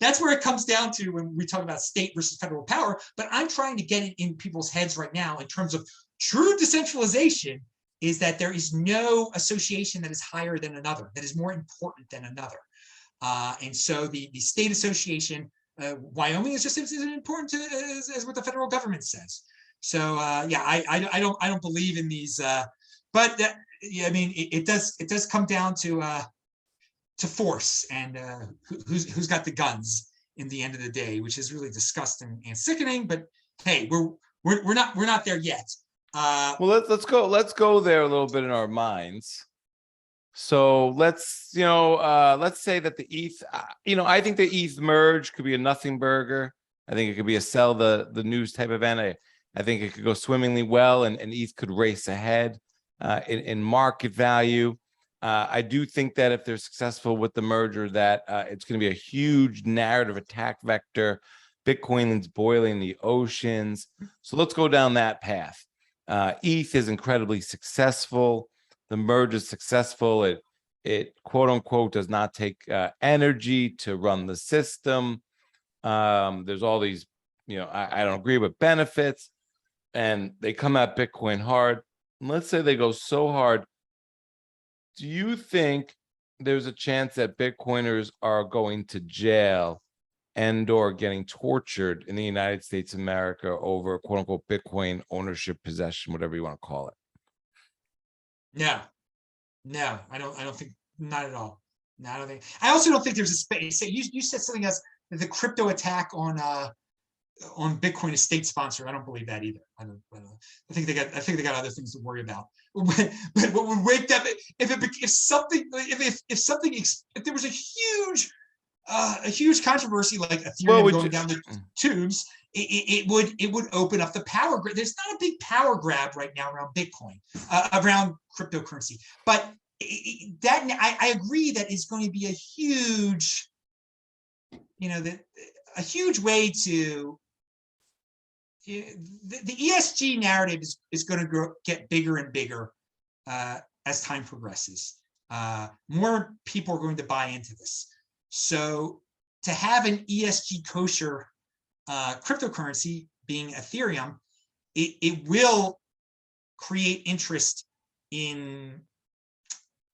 that's where it comes down to when we talk about state versus federal power. But I'm trying to get it in people's heads right now in terms of true decentralization is that there is no association that is higher than another, that is more important than another. And so the state association, Wyoming is just as important as what the federal government says. So yeah, I don't believe in these, but yeah, I mean it does come down to force and who's got the guns in the end of the day, which is really disgusting and sickening. But hey, we're not there yet. Well, let's go there a little bit in our minds. So let's say that the ETH, I think the ETH merge could be a nothing burger. I think it could be a sell the news type event. I think it could go swimmingly well, and ETH could race ahead in market value. I do think that if they're successful with the merger, that it's going to be a huge narrative attack vector. Bitcoin's boiling the oceans. So let's go down that path. ETH is incredibly successful. The merge is successful. It quote unquote does not take energy to run the system. There's all these, I don't agree with benefits, and they come at Bitcoin hard. And let's say they go so hard. Do you think there's a chance that Bitcoiners are going to jail and/or getting tortured in the United States of America over quote unquote Bitcoin ownership, possession, whatever you want to call it? No, I don't think, not at all. No, I don't think. I also don't think there's a space. You said something else. The crypto attack on Bitcoin is state sponsored. I don't believe that either. I think they got other things to worry about. But what would wake up if there was a huge controversy like Ethereum going down the tubes, it would open up the power grab. There's not a big power grab right now around Bitcoin, around cryptocurrency. But I agree that is going to be a huge, a huge way to. The ESG narrative is going to get bigger and bigger as time progresses. More people are going to buy into this. So to have an ESG kosher cryptocurrency being Ethereum, it will create interest in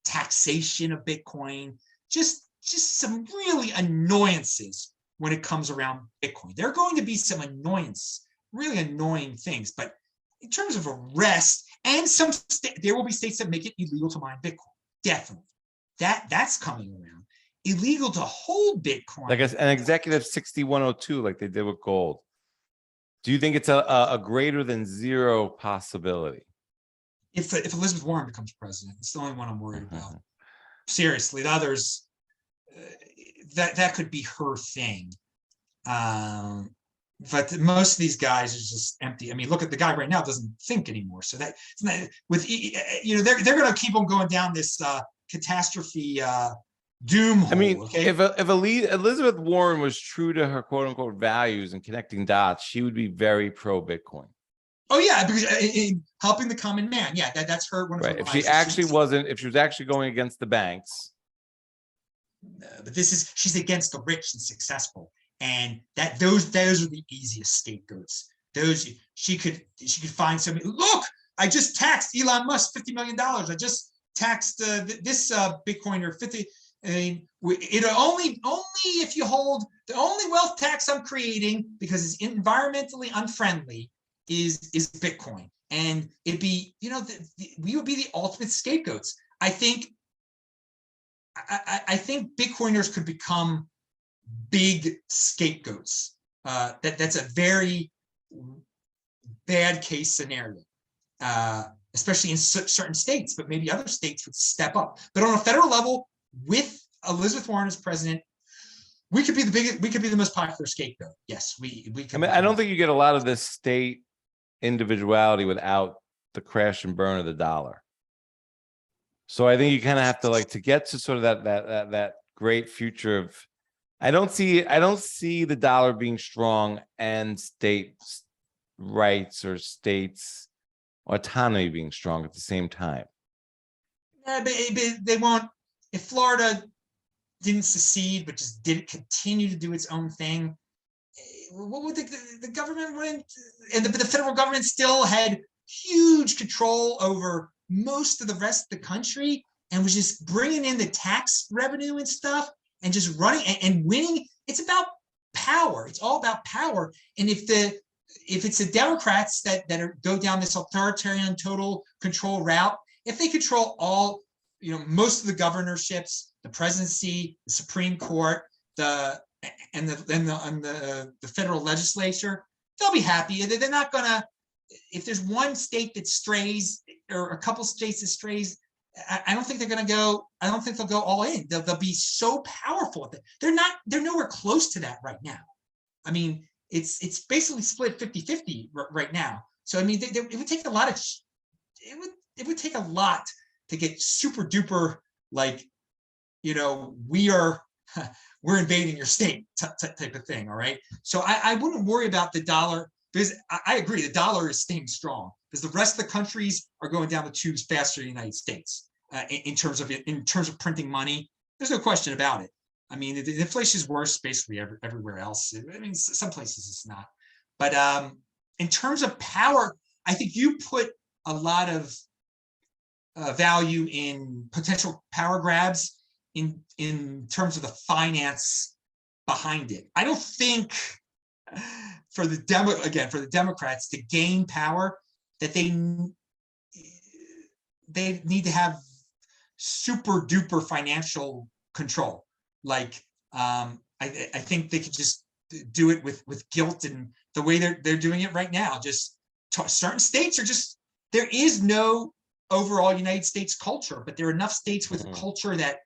taxation of Bitcoin, just some really annoyances when it comes around Bitcoin. There are going to be some really annoying things, but in terms of arrest, and there will be states that make it illegal to mine Bitcoin. Definitely, that's coming around. Illegal to hold Bitcoin, like an executive 6102, like they did with gold. Do you think it's a greater than zero possibility? If Elizabeth Warren becomes president, it's the only one I'm worried about. Seriously, the others, that could be her thing. But most of these guys are just empty. I mean, look at the guy right now; doesn't think anymore. So that they're going to keep on going down this catastrophe doom hole. I mean, okay? if Elizabeth Warren was true to her quote unquote values and connecting dots, she would be very pro Bitcoin. Oh yeah, because in helping the common man, yeah, that's her. One of right. her If she was actually going against the banks. But she's against the rich and successful, and those are the easiest scapegoats. Those she could find somebody. Look, I just taxed Elon Musk $50 million. I just taxed this Bitcoiner 50. I mean, only if you hold the only wealth tax I'm creating because it's environmentally unfriendly is Bitcoin, and it'd be we would be the ultimate scapegoats. I think Bitcoiners could become big scapegoats. That's a very bad case scenario, especially in certain states. But maybe other states would step up. But on a federal level, with Elizabeth Warren as president, we could be the biggest. We could be the most popular scapegoat. Yes, we could. I mean, I don't think you get a lot of this state individuality without the crash and burn of the dollar. So I think you kind of have to get to sort of that great future of. I don't see the dollar being strong and states' rights or states' autonomy being strong at the same time. Yeah, but they won't. If Florida didn't secede but just didn't continue to do its own thing, what would the government wouldn't, and the federal government still had huge control over most of the rest of the country and was just bringing in the tax revenue and stuff and just running and winning. It's about power. It's all about power. And if it's the Democrats that go down this authoritarian total control route, if they control all, most of the governorships, the presidency, the Supreme Court, the federal legislature, they'll be happy. They're not gonna. If there's one state that strays or a couple states that strays, I don't think they're going to go. I don't think they'll go all in. They'll be so powerful. They're nowhere close to that right now. I mean, it's basically split 50-50 right now. So I mean, it would take a lot of. It would take a lot to get super duper like, we're invading your state type of thing. All right. So I wouldn't worry about the dollar. Because I agree, the dollar is staying strong because the rest of the countries are going down the tubes faster than the United States in terms of printing money. There's no question about it. I mean, the inflation is worse basically everywhere else. I mean, some places it's not. But in terms of power, I think you put a lot of value in potential power grabs in terms of the finance behind it. I don't think for the Democrats to gain power that they need to have super duper financial control. Like I think they could just do it with guilt and the way they're doing it right now. Just certain states are just, there is no overall United States culture, but there are enough states with a culture that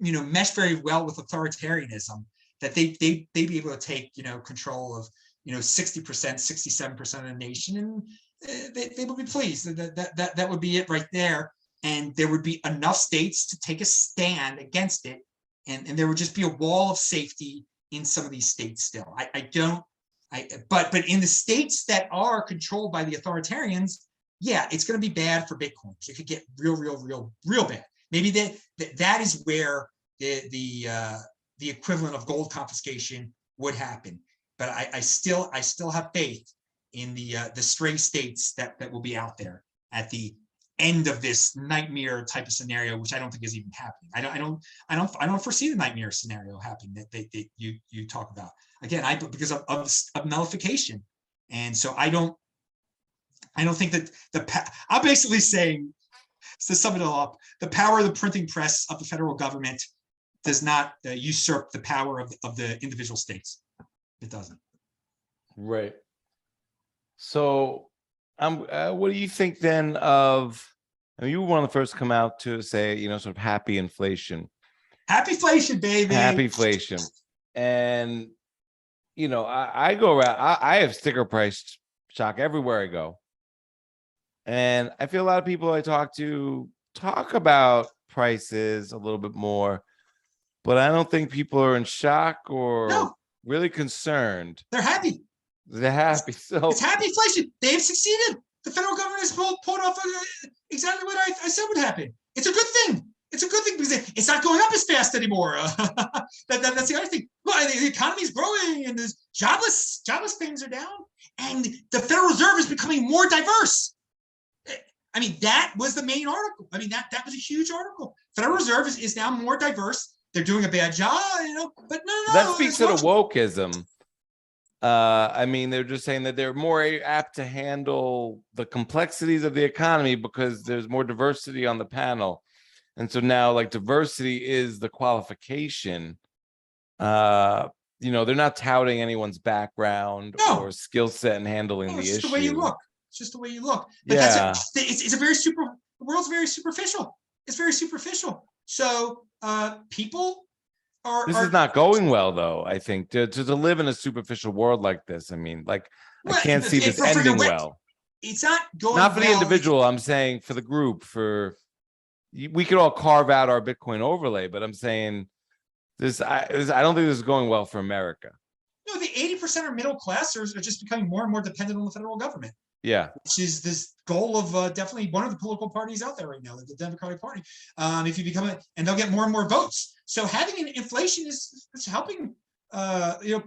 mesh very well with authoritarianism that they'd be able to take control of 60%, 67% of the nation, and they would be pleased. That would be it right there. And there would be enough states to take a stand against it, and there would just be a wall of safety in some of these states still. But in the states that are controlled by the authoritarians, yeah, it's going to be bad for Bitcoin. It could get real bad. Maybe that is where the equivalent of gold confiscation would happen. But I still have faith in the stray states that will be out there at the end of this nightmare type of scenario, which I don't think is even happening. I don't foresee the nightmare scenario happening that you talk about. Again, because of nullification. And so I don't think that I'm basically saying, to sum it all up, the power of the printing press of the federal government does not usurp the power of the individual states. It doesn't. Right. So, what do you think then of? I mean, you were one of the first to come out to say, sort of happy inflation. Happy inflation, baby. Happy inflation, and I go around. I have sticker price shock everywhere I go, and I feel a lot of people I talk to talk about prices a little bit more, but I don't think people are in shock or really concerned. They're happy. They're happy. So it's happy inflation. They've succeeded. The federal government has pulled off exactly what I said would happen. It's a good thing. It's a good thing because it's not going up as fast anymore. That's the other thing. Well, the economy is growing and there's jobless things are down, and the Federal Reserve is becoming more diverse. I mean, that was the main article. I mean, that was a huge article. Federal Reserve is now more diverse. They're doing a bad job, but no. That speaks to the wokeism. I mean, they're just saying that they're more apt to handle the complexities of the economy because there's more diversity on the panel. And so now, like, diversity is the qualification. They're not touting anyone's background or skill set in handling the issue. It's just the way you look. It's just the way you look. But it's a very the world's very superficial. It's very superficial. So people this is not going well, though. I think to live in a superficial world like this. I mean, I can't see this ending well. It's not going. Not for the individual. I'm saying for the group. We could all carve out our Bitcoin overlay, but I'm saying this. I don't think this is going well for America. No, the 80% of middle class are just becoming more and more dependent on the federal government. Yeah, which is this goal of definitely one of the political parties out there right now, the Democratic Party. If you become and they'll get more and more votes. So having an inflation is helping.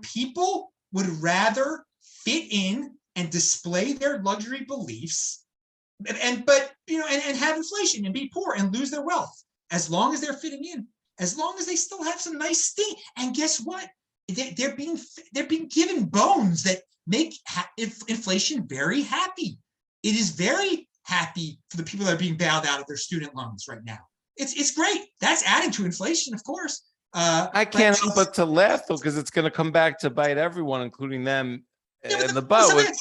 People would rather fit in and display their luxury beliefs, but and have inflation and be poor and lose their wealth, as long as they're fitting in, as long as they still have some nice thing. And guess what? They're being given bones that make inflation very happy. It is very happy for the people that are being bailed out of their student loans right now. It's great. That's adding to inflation, of course. I can't help but to laugh though, because it's going to come back to bite everyone, including them in the butt.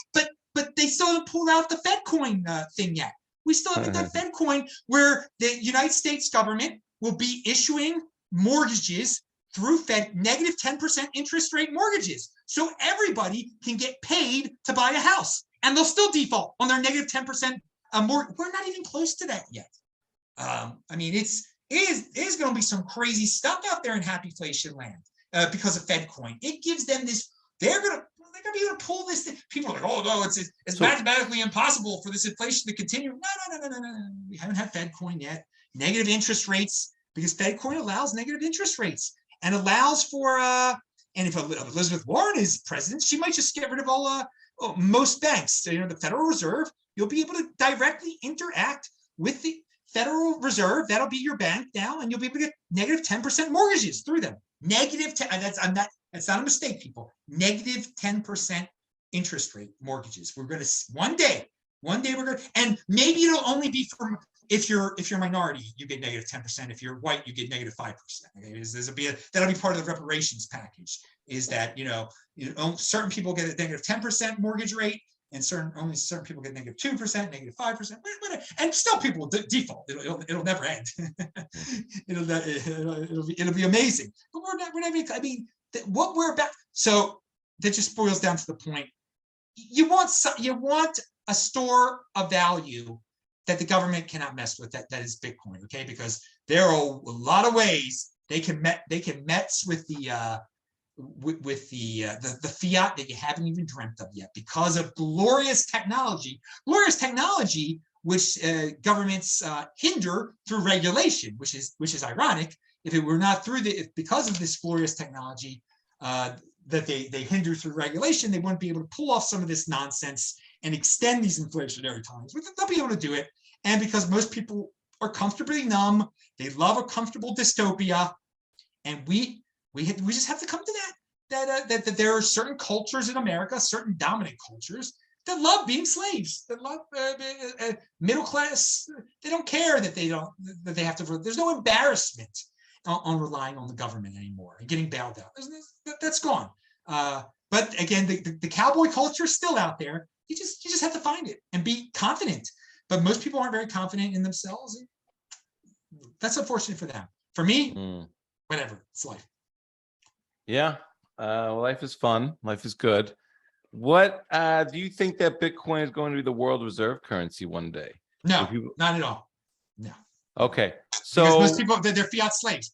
But they still haven't pulled out the Fed coin thing yet. We still haven't done Fed coin, where the United States government will be issuing mortgages through Fed negative 10% interest rate mortgages, so everybody can get paid to buy a house, and they'll still default on their negative 10% more. We're not even close to that yet. I mean, it is going to be some crazy stuff out there in happy inflation land because of Fed coin. It gives them this. They're going to be able to pull this thing. People are like, oh no, it's mathematically impossible for this inflation to continue. No. We haven't had Fed coin yet. Negative interest rates, because Fed coin allows negative interest rates and allows for and if Elizabeth Warren is president, she might just get rid of all most banks. So, the Federal Reserve, you'll be able to directly interact with the Federal Reserve. That'll be your bank now, and you'll be able to get negative 10% mortgages through them. Negative 10. That's not a mistake, people. Negative 10% interest rate mortgages. We're going to one day we're going to, and maybe it'll only be from if you're a minority, you get negative 10%. If you're white, you get negative 5%. Okay? That'll be part of the reparations package. Is that certain people get a negative 10% mortgage rate, and only certain people get negative 2%, negative 5%, and still people will default. It'll never end. it'll be amazing. But we're not. I mean, what we're about. So that just boils down to the point. You want a store of value that the government cannot mess with. That is Bitcoin. Okay, because there are a lot of ways they can mess with the fiat that you haven't even dreamt of yet, because of glorious technology which governments hinder through regulation, which is ironic. If it were not because of this glorious technology that they hinder through regulation, they wouldn't be able to pull off some of this nonsense and extend these inflationary times. But they'll be able to do it, and because most people are comfortably numb, they love a comfortable dystopia, and we just have to come to that there are certain cultures in America, certain dominant cultures, that love being slaves, that love middle class. They don't care that they have to. There's no embarrassment on relying on the government anymore and getting bailed out. That's gone. But again, the cowboy culture is still out there. You just have to find it and be confident. But most people aren't very confident in themselves. That's unfortunate for them. For me, whatever. It's life. Yeah. Life is fun. Life is good. What do you think that Bitcoin is going to be the world reserve currency one day? No, not at all. No. Okay. So because most people, they're fiat slaves.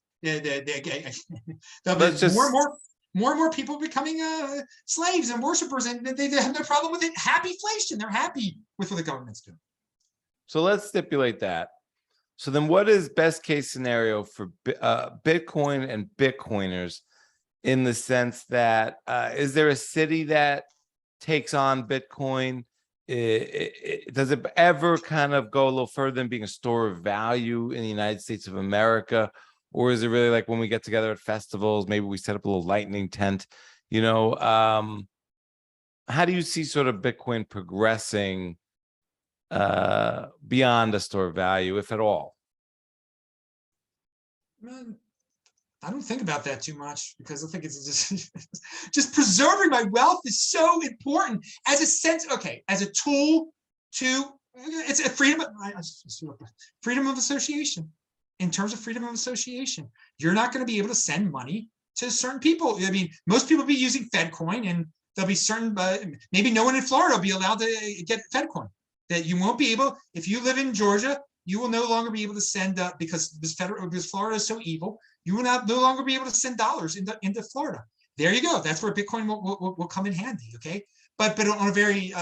More and more people becoming slaves and worshipers, and they have no problem with it. Happy inflation. They're happy with what the government's doing. So let's stipulate that. So then what is best case scenario for Bitcoin and Bitcoiners, in the sense that is there a city that takes on Bitcoin? Does it ever kind of go a little further than being a store of value in the United States of America? Or is it really like when we get together at festivals, maybe we set up a little lightning tent? How do you see sort of Bitcoin progressing beyond a store of value, if at all? I don't think about that too much, because I think it's just preserving my wealth is so important as a sense, as a tool to, it's a freedom of association. In terms of freedom of association, you're not going to be able to send money to certain people. I mean, most people will be using Fed coin, and there'll be certain, maybe no one in Florida will be allowed to get Fed coin. That you won't be able, if you live in Georgia, you will no longer be able to send because Florida is so evil. You will no longer be able to send dollars into Florida. There you go. That's where Bitcoin will come in handy. Okay, but on a very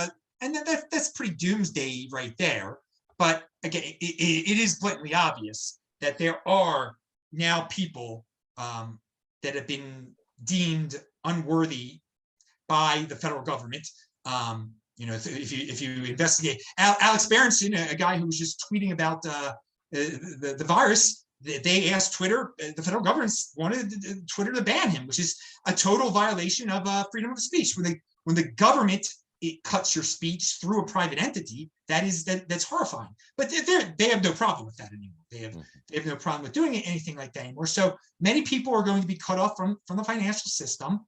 and that's pretty doomsday right there. But again, it is blatantly obvious that there are now people that have been deemed unworthy by the federal government. if you investigate Alex Berenson, a guy who was just tweeting about the virus, they asked Twitter, the federal government wanted Twitter to ban him, which is a total violation of freedom of speech. When the government cuts your speech through a private entity, that's horrifying. But they have no problem with that anymore. They have no problem with doing anything like that anymore. So many people are going to be cut off from the financial system,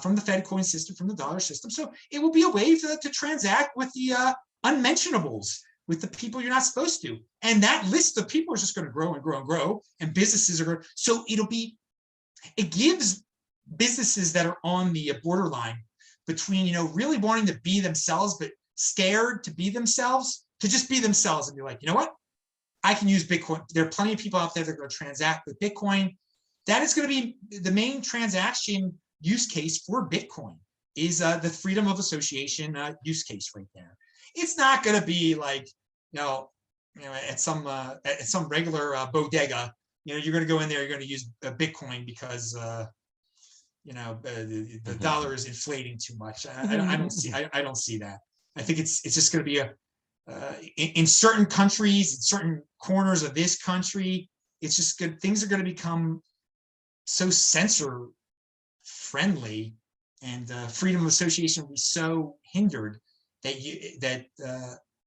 from the Fed coin system, from the dollar system. So it will be a way to transact with the unmentionables, with the people you're not supposed to. And that list of people is just going to grow and grow and grow, and businesses are going. So it gives businesses that are on the borderline between, really wanting to be themselves, but scared to be themselves, to just be themselves and be like, you know what? I can use Bitcoin. There are plenty of people out there that are going to transact with Bitcoin. That is going to be the main transaction use case for Bitcoin, is the freedom of association use case right there. It's not going to be like, at some regular bodega, you're going to go in there, you're going to use Bitcoin because the dollar is inflating too much. I don't see that. I think it's just going to be in certain countries, in certain corners of this country, it's just good. Things are going to become so censor friendly, and freedom of association will be so hindered that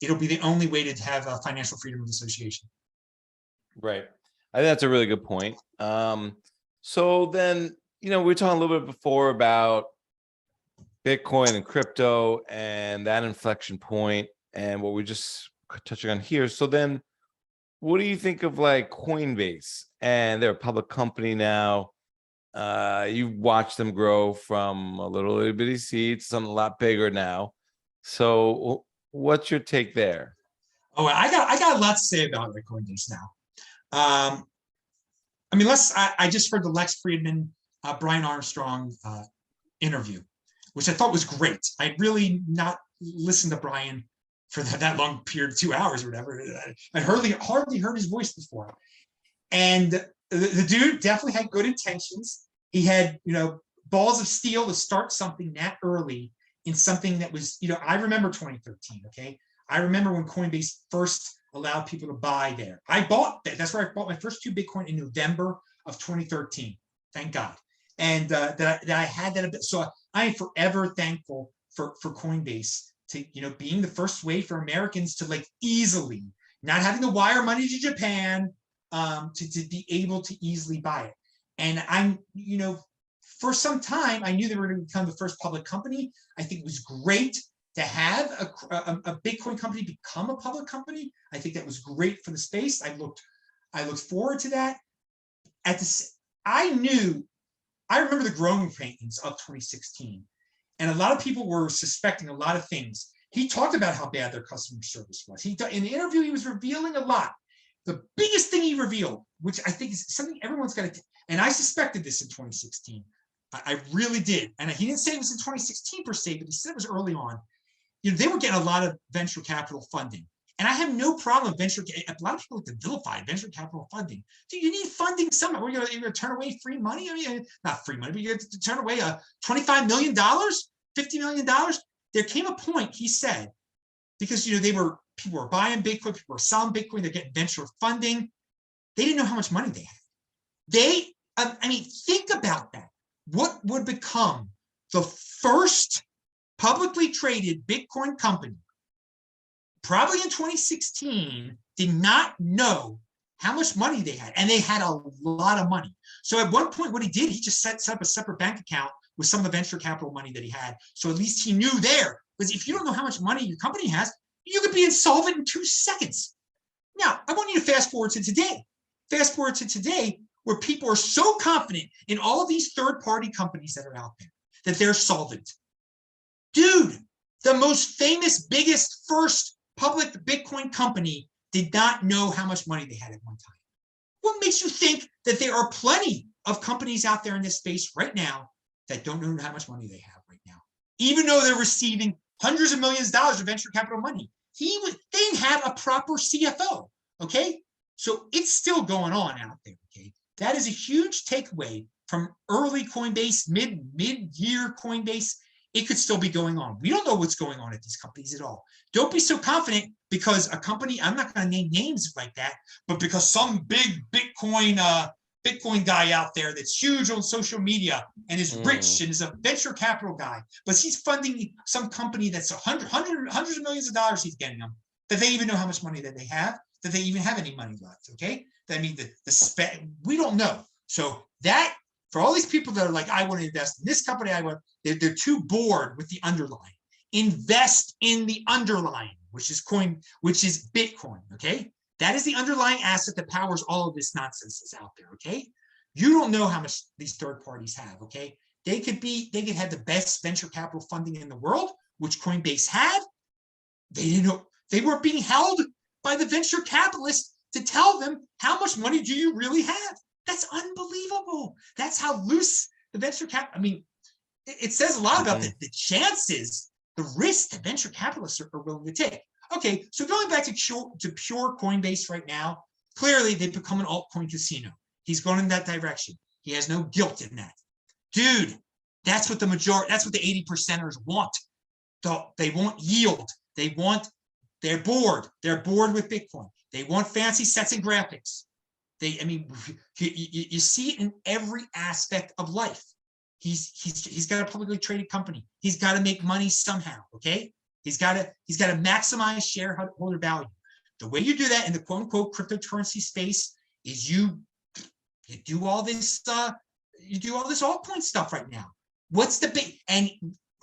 it'll be the only way to have a financial freedom of association. Right. I think that's a really good point. So then, we were talking a little bit before about Bitcoin and crypto and that inflection point and what we're just touching on here. So then what do you think of like Coinbase? And they're a public company now. You watch them grow from a little itty bitty seed to something a lot bigger now. So what's your take there? Oh, I got a lot to say about Coinbase now. I just heard the Lex Friedman, Brian Armstrong interview, which I thought was great. I'd really not listened to Brian for that long period, 2 hours or whatever. I hardly heard his voice before. And the dude definitely had good intentions. He had, balls of steel to start something that early in something that was, I remember 2013, okay? I remember when Coinbase first allowed people to buy there. I bought that. That's where I bought my first 2 Bitcoin in November of 2013. Thank God. And that I had that. So I am forever thankful for Coinbase to, being the first way for Americans to like easily, not having to wire money to Japan, to be able to easily buy it. And I'm, for some time, I knew they were going to become the first public company. I think it was great to have a Bitcoin company become a public company. I think that was great for the space. I looked forward to that. I remember the growing pains of 2016, and a lot of people were suspecting a lot of things. He talked about how bad their customer service was. In the interview, he was revealing a lot. The biggest thing he revealed, which I think is something everyone's got to, and I suspected this in 2016. I really did. And he didn't say it was in 2016 per se, but he said it was early on. They were getting a lot of venture capital funding. And I have no problem with a lot of people like to vilify venture capital funding. Do you need funding somehow? You're going to turn away free money? I mean, not free money, but you're going to turn away $25 million, $50 million? There came a point, he said, because people were buying Bitcoin, people were selling Bitcoin, they're getting venture funding. They didn't know how much money they had. Think about that. What would become the first publicly traded Bitcoin company, probably in 2016, did not know how much money they had, and they had a lot of money. So at one point, what he did, he just set up a separate bank account with some of the venture capital money that he had. So at least he knew there, because if you don't know how much money your company has, you could be insolvent in 2 seconds. Now, I want you to fast forward to today. Fast forward to today, where people are so confident in all of these third-party companies that are out there that they're solvent. Dude, the most famous, biggest, first public Bitcoin company did not know how much money they had at one time. What makes you think that there are plenty of companies out there in this space right now that don't know how much money they have right now, even though they're receiving hundreds of millions of dollars of venture capital money? They didn't have a proper CFO, okay? So it's still going on out there, okay? That is a huge takeaway from early Coinbase, mid-year Coinbase, it could still be going on. We don't know what's going on at these companies at all. Don't be so confident because a company, I'm not going to name names like that, but because some big Bitcoin guy out there that's huge on social media and is rich and is a venture capital guy, but he's funding some company that's hundreds of millions of dollars he's getting them, that they even know how much money that they have, that they even have any money left, okay? I mean, we don't know. So that, for all these people that are like, I want to invest in this company, they're too bored with the underlying. Invest in the underlying, which is Bitcoin, okay? That is the underlying asset that powers all of this nonsense that's out there, okay? You don't know how much these third parties have, okay? They could have the best venture capital funding in the world, which Coinbase had. They didn't know, they weren't being held by the venture capitalists to tell them how much money do you really have. That's unbelievable. That's how loose the venture cap. I mean, it says a lot about the chances, the risk that venture capitalists are willing to take. Okay, so going back to pure Coinbase right now, clearly they've become an altcoin casino. He's going in that direction. He has no guilt in that. Dude, that's what the 80%ers want. They want yield. They're bored. They're bored with Bitcoin. They want fancy sets and graphics. You see it in every aspect of life. He's got a publicly traded company. He's got to make money somehow, okay? He's got to maximize shareholder value. The way you do that in the quote unquote cryptocurrency space is you do all this altcoin stuff right now. What's the big, and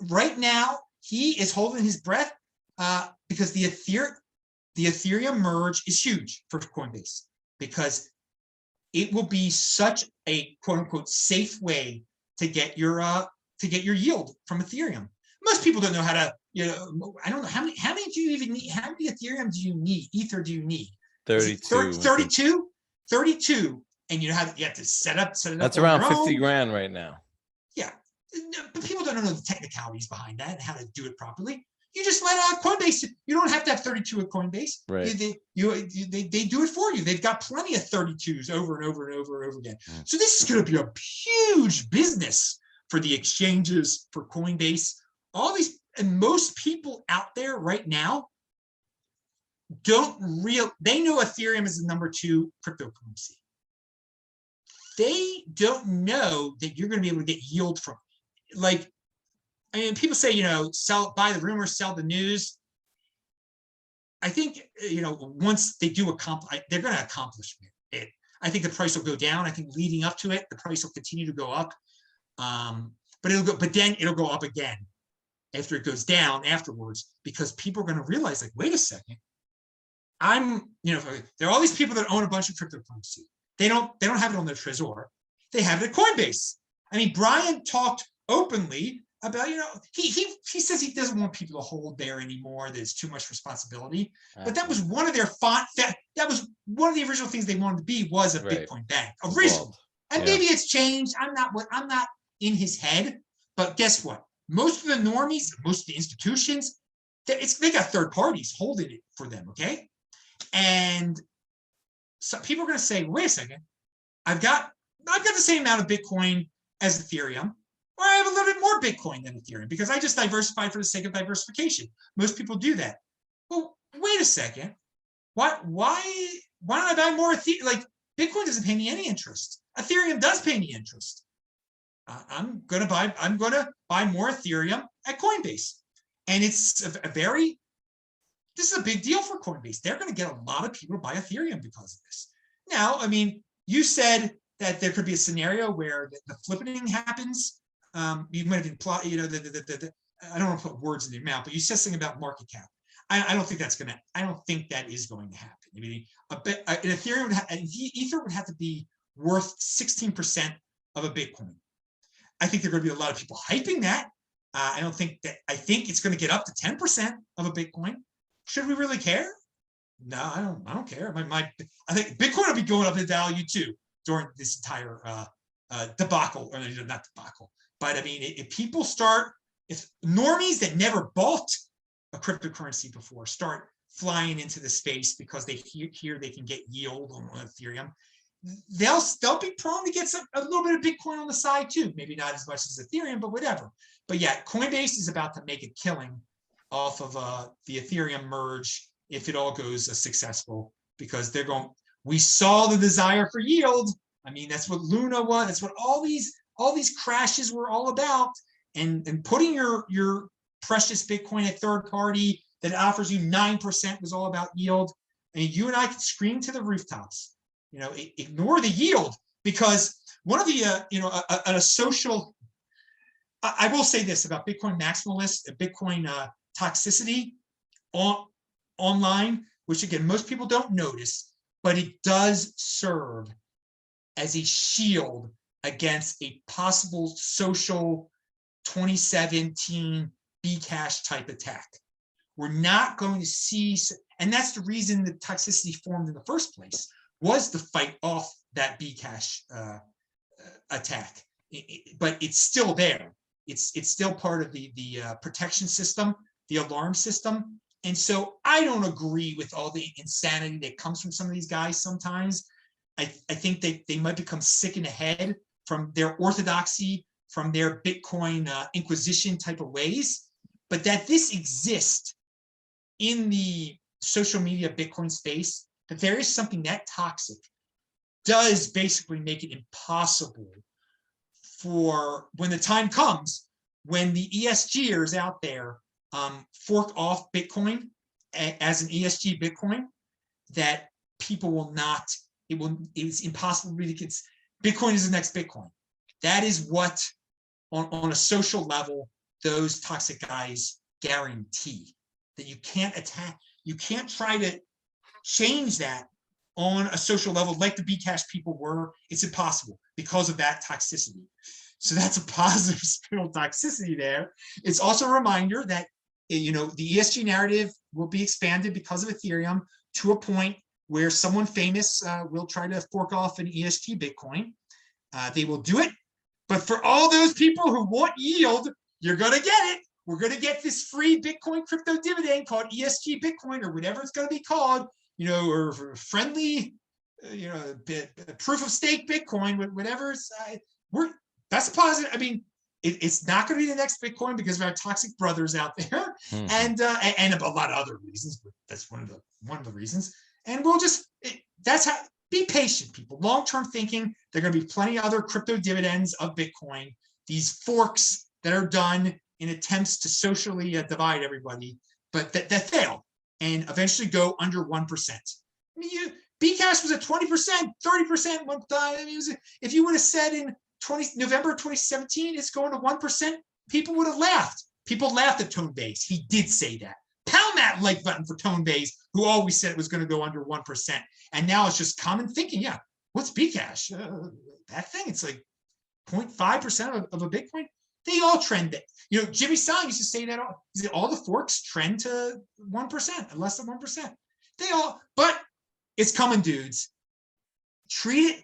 right now he is holding his breath because the Ethereum merge is huge for Coinbase, because it will be such a quote unquote safe way to get your yield from Ethereum. Most people don't know how to, I don't know how many do you even need? How many Ethereum do you need? Ether do you need? 32. 32. And you have to set it up. That's around 50 grand right now. Yeah. But people don't know the technicalities behind that and how to do it properly. You just let Coinbase. You don't have to have 32 at Coinbase. Right. They do it for you. They've got plenty of 32s over and over and over and over again. So this is going to be a huge business for the exchanges, for Coinbase. All these, and most people out there right now they know Ethereum is the number 2 cryptocurrency. They don't know that you're going to be able to get yield from it. People say, buy the rumor, sell the news. I think, once they do they're going to accomplish it. I think the price will go down. I think leading up to it, the price will continue to go up. But then it'll go up again after it goes down afterwards, because people are going to realize, wait a second, there are all these people that own a bunch of cryptocurrency. They don't have it on their Trezor. They have it at Coinbase. I mean, Brian talked openly about, he says he doesn't want people to hold there anymore. There's too much responsibility. But that was one of their that was one of the original things they wanted to be, was a Bitcoin bank originally. And maybe it's changed. I'm not in his head. But guess what? Most of the normies, most of the institutions, they got third parties holding it for them. Okay, and so people are going to say, wait a second, I've got the same amount of Bitcoin as Ethereum, or I have a little bit more Bitcoin than Ethereum because I just diversified for the sake of diversification. Most people do that. Well, wait a second. Why don't I buy more Ethereum? Bitcoin doesn't pay me any interest. Ethereum does pay me interest. I'm gonna buy more Ethereum at Coinbase, and it's this is a big deal for Coinbase. They're going to get a lot of people to buy Ethereum because of this. Now, I mean, you said that there could be a scenario where the flipping happens. You might have implied, I don't want to put words in your mouth, but you said something about market cap. I don't think that is going to happen. I mean, an Ethereum Ether would have to be worth 16% of a Bitcoin. I think there are going to be a lot of people hyping that. I think it's going to get up to 10% of a Bitcoin. Should we really care? No, I don't care. I think Bitcoin will be going up in value too during this entire debacle, or not debacle. But I mean, if normies that never bought a cryptocurrency before start flying into the space because they hear they can get yield on Ethereum, they'll be prone to get a little bit of Bitcoin on the side too. Maybe not as much as Ethereum, but whatever. But yeah, Coinbase is about to make a killing off of the Ethereum merge if it all goes successful, because they're going. We saw the desire for yield. I mean, that's what Luna was. That's what all these crashes were all about. And putting your precious Bitcoin at third party that offers you 9% was all about yield. And you and I could scream to the rooftops, ignore the yield, because one of the a social. I will say this about Bitcoin maximalists, Bitcoin toxicity online, which again most people don't notice, but it does serve as a shield against a possible social 2017 Bcash type attack. We're not going to see, and that's the reason the toxicity formed in the first place, was to fight off that Bcash attack. But it's still there. It's still part of the protection system, the alarm system. And so I don't agree with all the insanity that comes from some of these guys sometimes. I think they might become sick in the head from their orthodoxy, from their Bitcoin inquisition type of ways. But that this exists in the social media Bitcoin space, that there is something that toxic, does basically make it impossible for when the time comes, when the ESGers out there fork off Bitcoin as an ESG Bitcoin, that people will not, it's impossible to really Bitcoin is the next Bitcoin. That is what, on a social level, those toxic guys guarantee, that you can't attack, you can't try to change that on a social level like the Bcash people were. It's impossible because of that toxicity. So that's a positive spin toxicity there. It's also a reminder that the ESG narrative will be expanded because of Ethereum to a point where someone famous will try to fork off an ESG Bitcoin. They will do it. But for all those people who want yield, you're going to get it. We're going to get this free Bitcoin crypto dividend called ESG Bitcoin, or whatever it's going to be called, or friendly, proof of stake Bitcoin, whatever. That's positive. I mean, it's not going to be the next Bitcoin because of our toxic brothers out there, and a lot of other reasons. But that's one of the reasons. And that's how. Be patient, people. Long-term thinking. There are going to be plenty of other crypto dividends of Bitcoin. These forks that are done in attempts to socially divide everybody, but that fail and eventually go under 1%. I mean, Bcash was at 20%, 30% one time. I mean, if you would have said in November 2017, it's going to 1%, people would have laughed. People laughed at Tonebase. He did say that. Pound that like button for Tonebase, who always said it was going to go under 1%. And now it's just common thinking. Yeah, what's Bcash? That thing, it's like 0.5% of a Bitcoin. They all trend it. Jimmy Song used to say that all the forks trend to 1%, less than 1%. But it's coming, dudes. Treat it,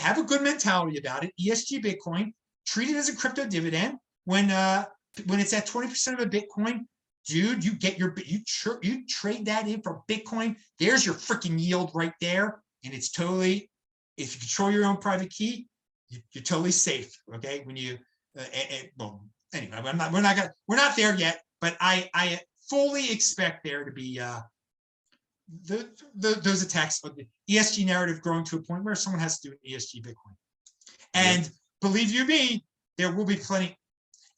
have a good mentality about it. ESG Bitcoin, treat it as a crypto dividend. When it's at 20% of a Bitcoin, dude, you trade that in for Bitcoin. There's your freaking yield right there, and it's totally. If you control your own private key, you're totally safe. Okay, when you. Well, anyway, we're not there yet, but I fully expect there to be those attacks of the ESG narrative growing to a point where someone has to do an ESG Bitcoin. And believe you me, there will be plenty.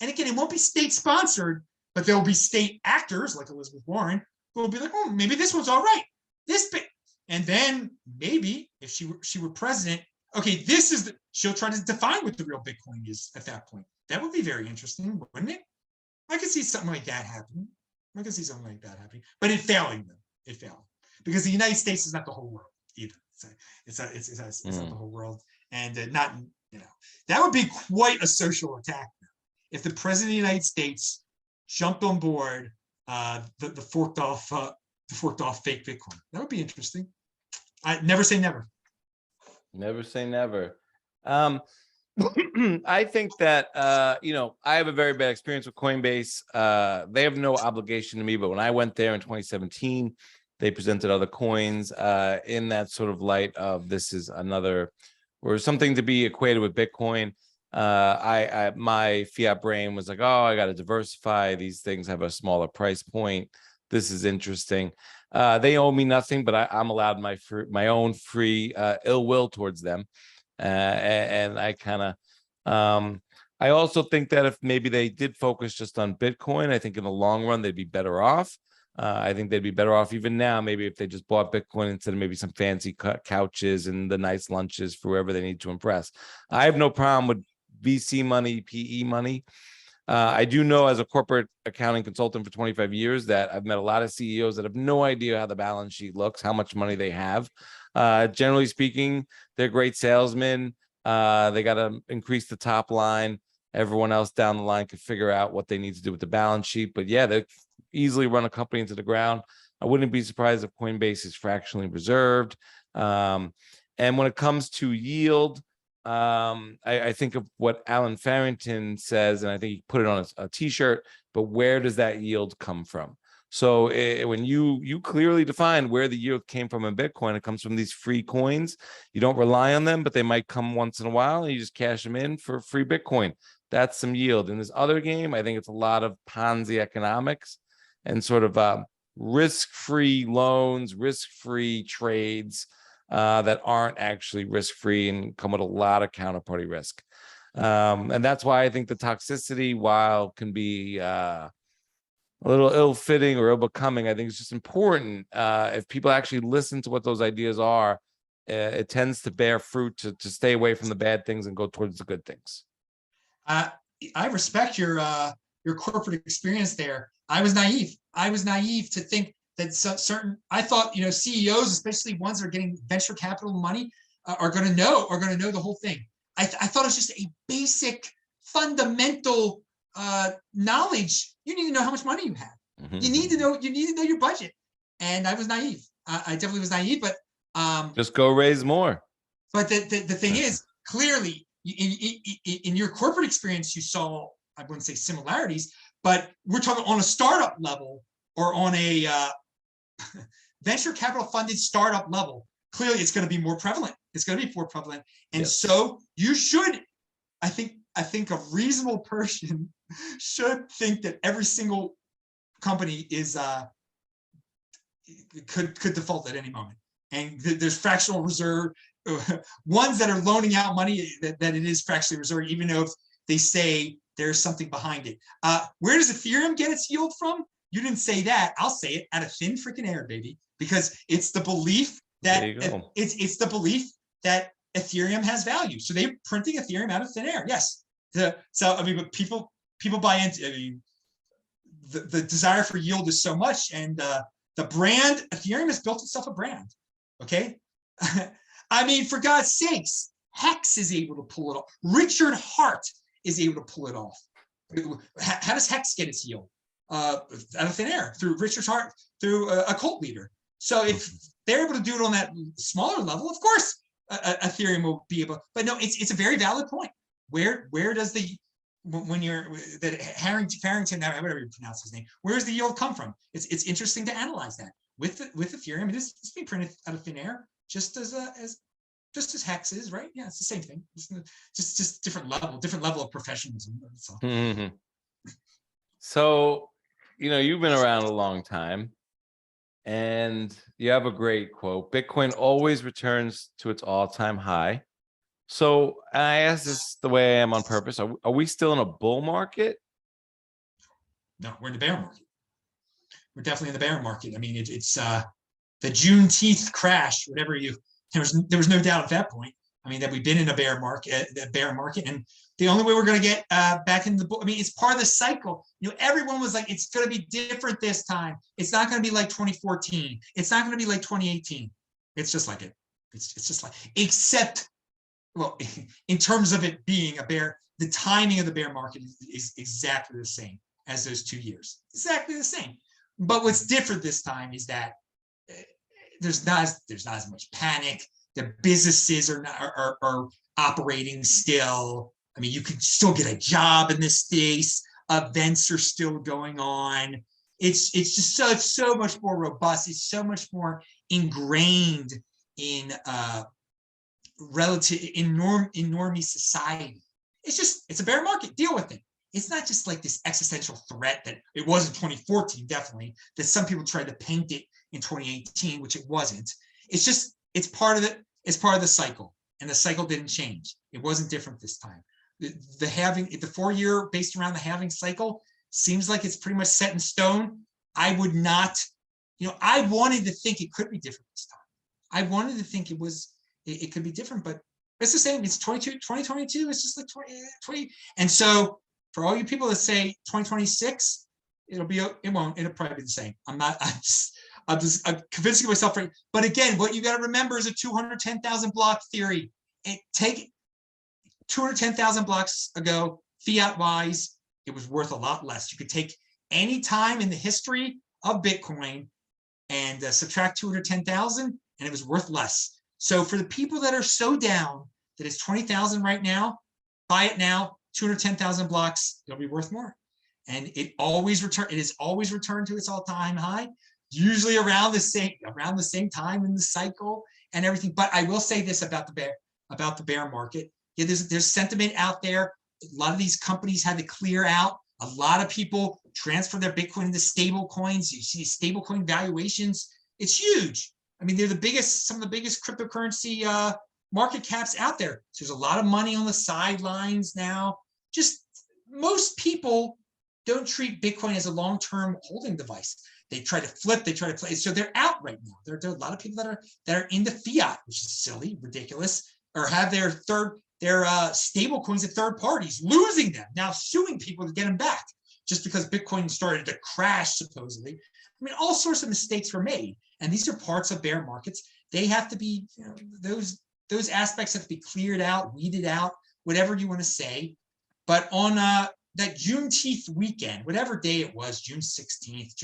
And again, it won't be state sponsored, but there will be state actors like Elizabeth Warren who will be like, oh, maybe this one's all right. And then maybe if she were president, okay, she'll try to define what the real Bitcoin is at that point. That would be very interesting, wouldn't it? I could see something like that happening. But it failing them. It failed. Because the United States is not the whole world either. It's not the whole world. And that would be quite a social attack if the president of the United States jumped on board the forked off fake Bitcoin. That would be interesting. I never say never. Never say never. I think that I have a very bad experience with Coinbase. They have no obligation to me, but when I went there in 2017, They presented other coins in that sort of light of this is another or something to be equated with Bitcoin. My fiat brain was like, oh, I got to diversify. These things have a smaller price point. This is interesting. They owe me nothing, but I'm allowed my own free ill will towards them. And I kind of, I also think that if maybe they did focus just on Bitcoin, I think in the long run, they'd be better off. I think they'd be better off even now, maybe if they just bought Bitcoin instead of maybe some fancy couches and the nice lunches for whoever they need to impress. I have no problem with VC money, PE money. I do know as a corporate accounting consultant for 25 years that I've met a lot of CEOs that have no idea how the balance sheet looks, how much money they have. Generally speaking, they're great salesmen. They got to increase the top line. Everyone else down the line can figure out what they need to do with the balance sheet. But yeah, they easily run a company into the ground. I wouldn't be surprised if Coinbase is fractionally reserved. And when it comes to yield, I think of what Alan Farrington says, and I think he put it on a t-shirt, but where does that yield come from? So when you clearly define where the yield came from in Bitcoin, it comes from these free coins. You don't rely on them, but they might come once in a while and you just cash them in for free Bitcoin. That's some yield. In this other game, I think it's a lot of Ponzi economics and sort of risk-free loans, risk-free trades that aren't actually risk-free and come with a lot of counterparty risk. And that's why I think the toxicity, while can be a little ill-fitting or ill-becoming, I think it's just important. If people actually listen to what those ideas are, it tends to bear fruit to stay away from the bad things and go towards the good things. I respect your corporate experience there. I was naive. I was naive to think that certain. I thought CEOs, especially ones that are getting venture capital money, are going to know the whole thing. I thought it was just a basic, fundamental knowledge. You need to know how much money you have. Mm-hmm. You need to know your budget. And I was naive. I definitely was naive. But just go raise more. But the thing is, clearly, in your corporate experience, you saw, I wouldn't say similarities, but we're talking on a startup level or on a venture capital funded startup level. Clearly, it's going to be more prevalent. It's going to be more prevalent. And yes. So you should, I think a reasonable person should think that every single company is could default at any moment. And there's fractional reserve, ones that are loaning out money that it is fractionally reserved, even though if they say there's something behind it. Where does Ethereum get its yield from? You didn't say that. I'll say it, out of thin freaking air, baby, because it's the belief that it's the belief that Ethereum has value. So they're printing Ethereum out of thin air. Yes. But people buy into. I mean, the desire for yield is so much, and the brand Ethereum has built itself a brand. Okay. I mean, for God's sakes, Hex is able to pull it off. Richard Hart is able to pull it off. How does Hex get its yield? Out of thin air, through Richard Hart, through a cult leader. So if they're able to do it on that smaller level, of course, Ethereum will be able. But no, it's a very valid point. Where does when you're that Farrington, whatever you pronounce his name, where does the yield come from? It's interesting to analyze that. With Ethereum, it's being printed out of thin air, just as Hex is, right? Yeah, it's the same thing. Just different level of professionalism. That's all. Mm-hmm. So, you've been around a long time, and you have a great quote: "Bitcoin always returns to its all-time high." So, I asked this the way I am on purpose. Are we still in a bull market? No, we're in the bear market. We're definitely in the bear market. I mean, it's the Juneteenth crash, whatever there was no doubt at that point. I mean, that we've been in a bear market, and the only way we're going to get back in the bull. I mean, it's part of the cycle. Everyone was like, it's going to be different this time. It's not going to be like 2014. It's not going to be like 2018. It's just like it. It's just like, except, well, in terms of it being a bear, the timing of the bear market is exactly the same as those 2 years. Exactly the same. But what's different this time is that there's not as much panic. The businesses are operating still. I mean, you can still get a job in this space. Events are still going on. it's just so much more robust. It's so much more ingrained in normie society. It's a bear market. Deal with it. It's not just like this existential threat that it was in 2014, definitely, that some people tried to paint it in 2018, which it wasn't. It's part of it. It's part of the cycle, and the cycle didn't change. It wasn't different this time. The 4-year based around the halving cycle seems like it's pretty much set in stone. I would not, I wanted to think it could be different this time. I wanted to think it could be different, but it's the same. It's 2022. It's just like 20. And so for all you people that say 2026, it won't. It'll probably be the same. I'm convincing myself. But again, what you got to remember is a 210,000 block theory. Take 210,000 blocks ago, fiat wise, it was worth a lot less. You could take any time in the history of Bitcoin and subtract 210,000, and it was worth less. So for the people that are so down that it's 20,000 right now, buy it now. 210,000 blocks, it'll be worth more. And it is always returned to its all-time high, usually around the same time in the cycle and everything. But I will say this about the bear market. Yeah, there's sentiment out there. A lot of these companies had to clear out. A lot of people transfer their Bitcoin into stable coins. You see stable coin valuations. It's huge. I mean, they're some of the biggest cryptocurrency market caps out there. So there's a lot of money on the sidelines now. Just most people don't treat Bitcoin as a long-term holding device. They try to flip, they try to play. So they're out right now. There are a lot of people that are into fiat, which is silly, ridiculous, or have their stable coins at third parties, losing them, now suing people to get them back just because Bitcoin started to crash, supposedly. I mean, all sorts of mistakes were made. And these are parts of bear markets. They have to be, those aspects have to be cleared out, weeded out, whatever you want to say. But on that Juneteenth weekend, whatever day it was, June 16th,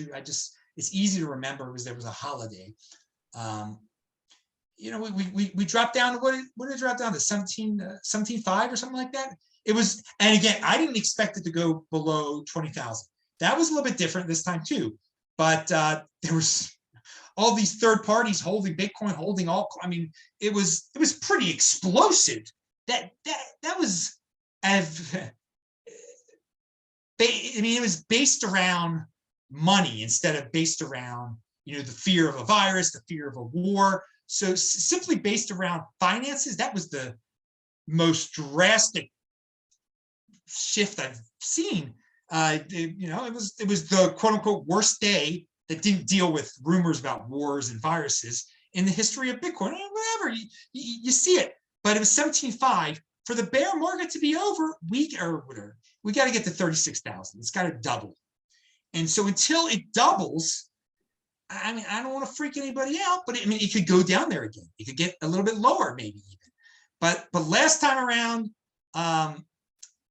it's easy to remember because there was a holiday. We dropped down to what did it drop down to? 17.5 or something like that. It was, and again, I didn't expect it to go below 20,000. That was a little bit different this time too. But there was all these third parties holding Bitcoin, holding all. I mean, it was pretty explosive. That was, it was based around money instead of based around the fear of a virus, the fear of a war. So simply based around finances, that was the most drastic shift I've seen. It was the quote unquote worst day that didn't deal with rumors about wars and viruses in the history of Bitcoin. Whatever, you see it, but it was 17.5. For the bear market to be over, we got to get to 36,000. It's got to double. And so until it doubles, I mean, I don't want to freak anybody out, but it could go down there again. It could get a little bit lower, maybe even. But last time around,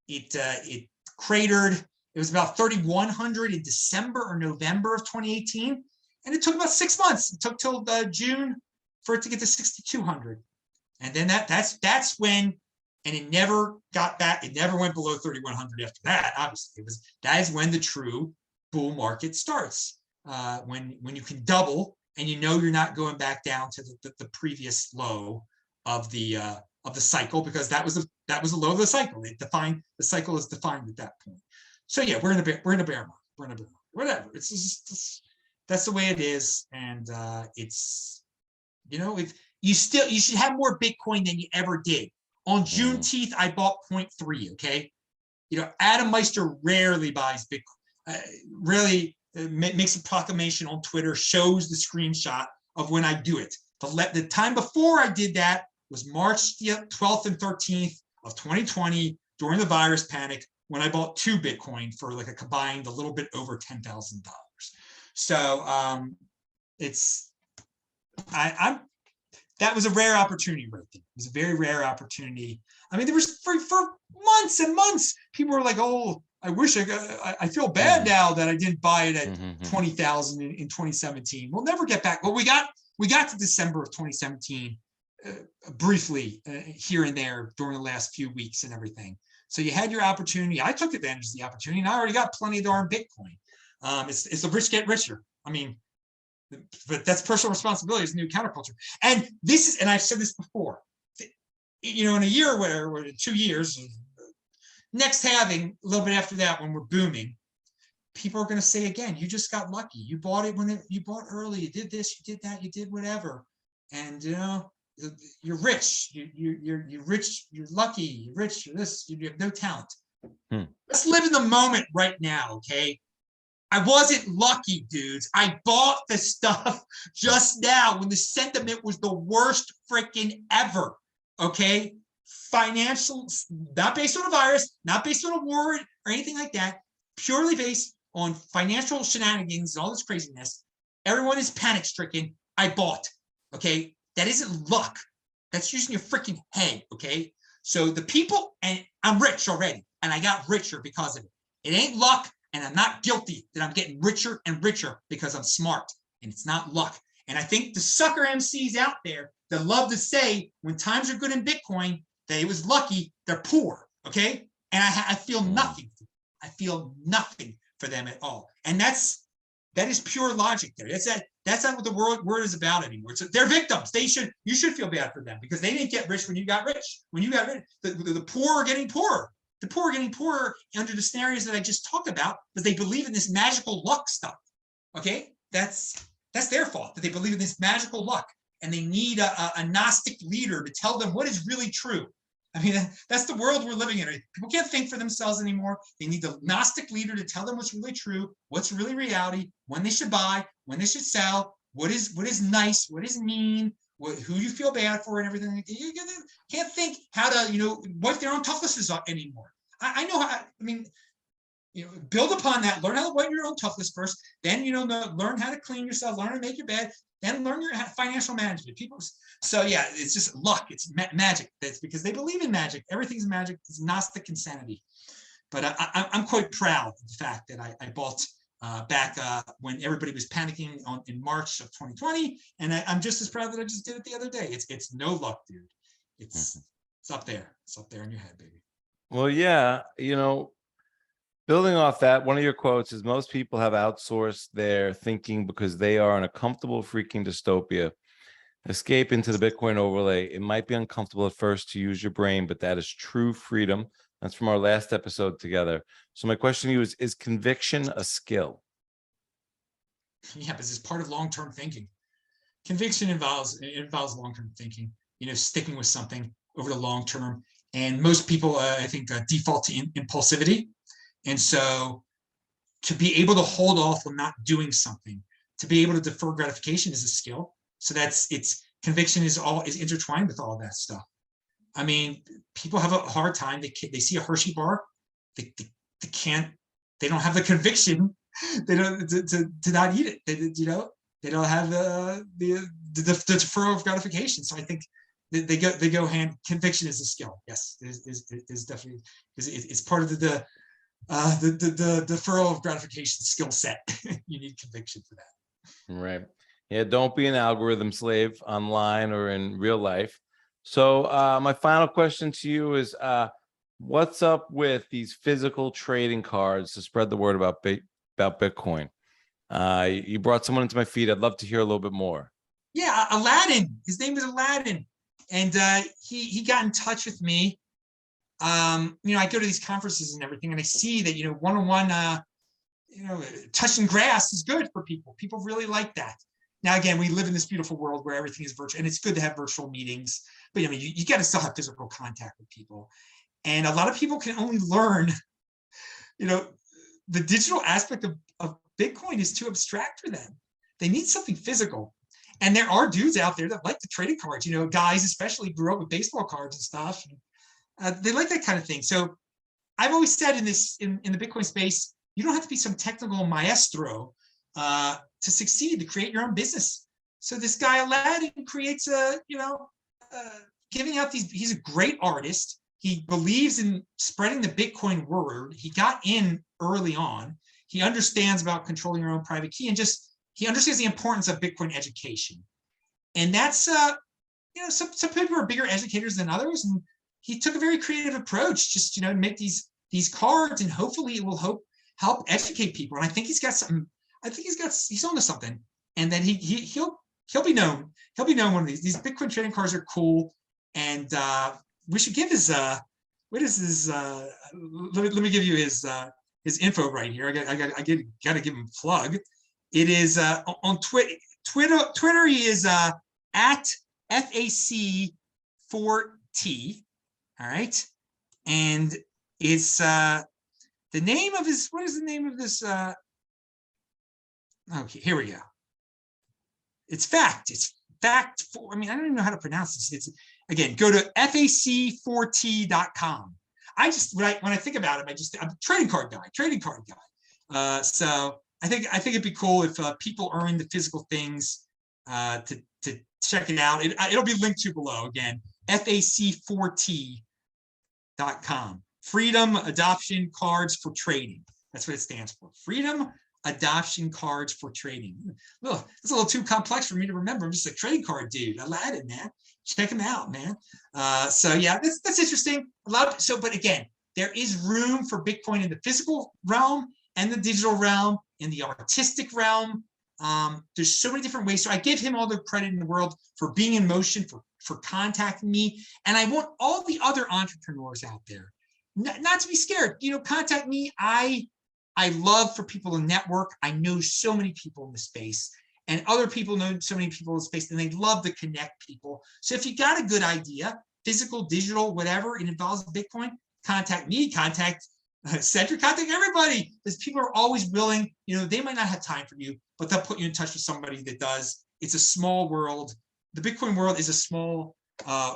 it cratered. It was about 3,100 in December or November of 2018, and it took about 6 months. It took till June for it to get to 6,200, and then that's when, and it never got back. It never went below 3,100 after that. Obviously, that is when the true bull market starts. When you can double and you're not going back down to the previous low of the cycle, because that was the low of the cycle. The cycle is defined at that point. So yeah, we're in a bear market. We're in a bear market. Whatever. It's just that's the way it is, and it's if you should have more Bitcoin than you ever did. On Juneteenth, I bought 0.3. Okay, Adam Meister rarely buys Bitcoin. Rarely makes a proclamation on Twitter, shows the screenshot of when I do it. The time before I did that was March 12th and 13th of 2020 during the virus panic, when I bought 2 Bitcoin for like a combined a little bit over $10,000. So that was a rare opportunity right there. It was a very rare opportunity. I mean, there was for months and months, people were like, "Oh, I wish I feel bad now that I didn't buy it at 20,000 in 2017." We'll never get back. Well, we got to December of 2017 briefly here and there during the last few weeks and everything. So you had your opportunity. I took advantage of the opportunity, and I already got plenty of darn Bitcoin. It's the rich get richer. I mean, but that's personal responsibility is new counterculture. And this is, and I've said this before, you know, in a year or whatever, 2 years, next halving, a little bit after that, when we're booming, people are going to say again, you just got lucky. You bought it you bought early. You did this, you did that, you did whatever. And, you know, you're rich. You're rich. You're lucky. You're rich. You're this. You have no talent. Let's live in the moment right now, okay? I wasn't lucky, dudes. I bought the stuff just now when the sentiment was the worst freaking ever, okay? Financial, not based on a virus, not based on a war or anything like that, purely based on financial shenanigans and all this craziness. Everyone is panic stricken. I bought, okay? That isn't luck. That's using your freaking head, okay? So the people, and I'm rich already, and I got richer because of it. It ain't luck, and I'm not guilty that I'm getting richer and richer because I'm smart, and it's not luck. And I think the sucker MCs out there that love to say when times are good in Bitcoin that it was lucky, they're poor, okay? And I feel nothing. I feel nothing for them at all. And that is pure logic there. That's not what the word is about anymore. So they're victims. You should feel bad for them because they didn't get rich when you got rich. When you got rich, the poor are getting poorer. The poor are getting poorer under the scenarios that I just talked about, but they believe in this magical luck stuff. Okay, that's their fault that they believe in this magical luck, and they need a Gnostic leader to tell them what is really true. I mean, that's the world we're living in. People can't think for themselves anymore. They need the Gnostic leader to tell them what's really true, what's really reality, when they should buy, when they should sell, what is nice, what is mean, who you feel bad for, and everything. You can't think how to, you know, wipe their own toughness up anymore. I know how. I mean, you know, build upon that. Learn how to wipe your own toughness first. Then, you know, learn how to clean yourself. Learn how to make your bed. Then learn your financial management. So yeah, it's just luck. It's magic. That's because they believe in magic. Everything's magic. It's Gnostic insanity. But I'm quite proud of the fact that I bought back when everybody was panicking in March of 2020, and I'm just as proud that I just did it the other day. It's no luck, dude. It's up there. It's up there in your head, baby. Well, yeah, you know, building off that, one of your quotes is most people have outsourced their thinking because they are in a comfortable freaking dystopia. Escape into the Bitcoin overlay. It might be uncomfortable at first to use your brain, but that is true freedom. That's from our last episode together. So my question to you is conviction a skill? Yeah, but it's part of long-term thinking. Conviction involves long-term thinking, you know, sticking with something over the long term. And most people, I think, default to impulsivity. And so to be able to hold off on not doing something, to be able to defer gratification is a skill. So conviction is intertwined with all that stuff. I mean, people have a hard time. They see a Hershey bar, they don't have the conviction. They don't to not eat it. They don't have the deferral of gratification. So I think they go hand. Conviction is a skill. Yes, is definitely it's part of the deferral of gratification skill set. You need conviction for that. Right. Yeah. Don't be an algorithm slave online or in real life. So my final question to you is, what's up with these physical trading cards to spread the word about Bitcoin? You brought someone into my feed. I'd love to hear a little bit more. Yeah, Aladdin. His name is Aladdin, and he got in touch with me. I go to these conferences and everything, and I see that one-on-one, touching grass is good for people. People really like that. Now, again, we live in this beautiful world where everything is virtual, and it's good to have virtual meetings. But you got to still have physical contact with people, and a lot of people can only learn. The digital aspect of Bitcoin is too abstract for them. They need something physical. And there are dudes out there that like the trading cards, guys especially grew up with baseball cards and stuff. They like that kind of thing. So I've always said in the Bitcoin space, you don't have to be some technical maestro to succeed, to create your own business. So this guy Aladdin creates giving out these, he's a great artist. He believes in spreading the Bitcoin word. He got in early on. He understands about controlling your own private key, and he understands the importance of Bitcoin education. And that's, some people are bigger educators than others. And he took a very creative approach, just, to make these cards, and hopefully it will help educate people. And I think he's got something. I think he's onto something. And then he'll be known. He'll be known one of these. These Bitcoin trading cards are cool, and we should give his what is his? Let me give you his info right here. I got to give him a plug. It is on Twitter. He is at FAC4T. All right, and it's the name of his. What is the name of this? Okay, here we go. It's fact. It's fact. I mean, I don't even know how to pronounce this. It's again, go to fac4t.com. I just when I think about it, I'm a trading card guy. So I think it'd be cool if people are into physical things to check it out. It'll be linked to below again. fac4t.com. Freedom Adoption Cards for Trading. That's what it stands for. Freedom Adoption Cards for Trading. Look, it's a little too complex for me to remember. I'm just a trading card dude. Aladdin, man. Check him out, man. So yeah, that's interesting. But again, there is room for Bitcoin in the physical realm and the digital realm, in the artistic realm. There's so many different ways. So I give him all the credit in the world for being in motion, for contacting me. And I want all the other entrepreneurs out there not to be scared. Contact me. I love for people to network. I know so many people in the space, and other people know so many people in the space, and they love to connect people. So if you got a good idea, physical, digital, whatever, it involves Bitcoin, contact me, contact Cedric, contact everybody, because people are always willing. They might not have time for you, but they'll put you in touch with somebody that does. It's a small world. The Bitcoin world is a small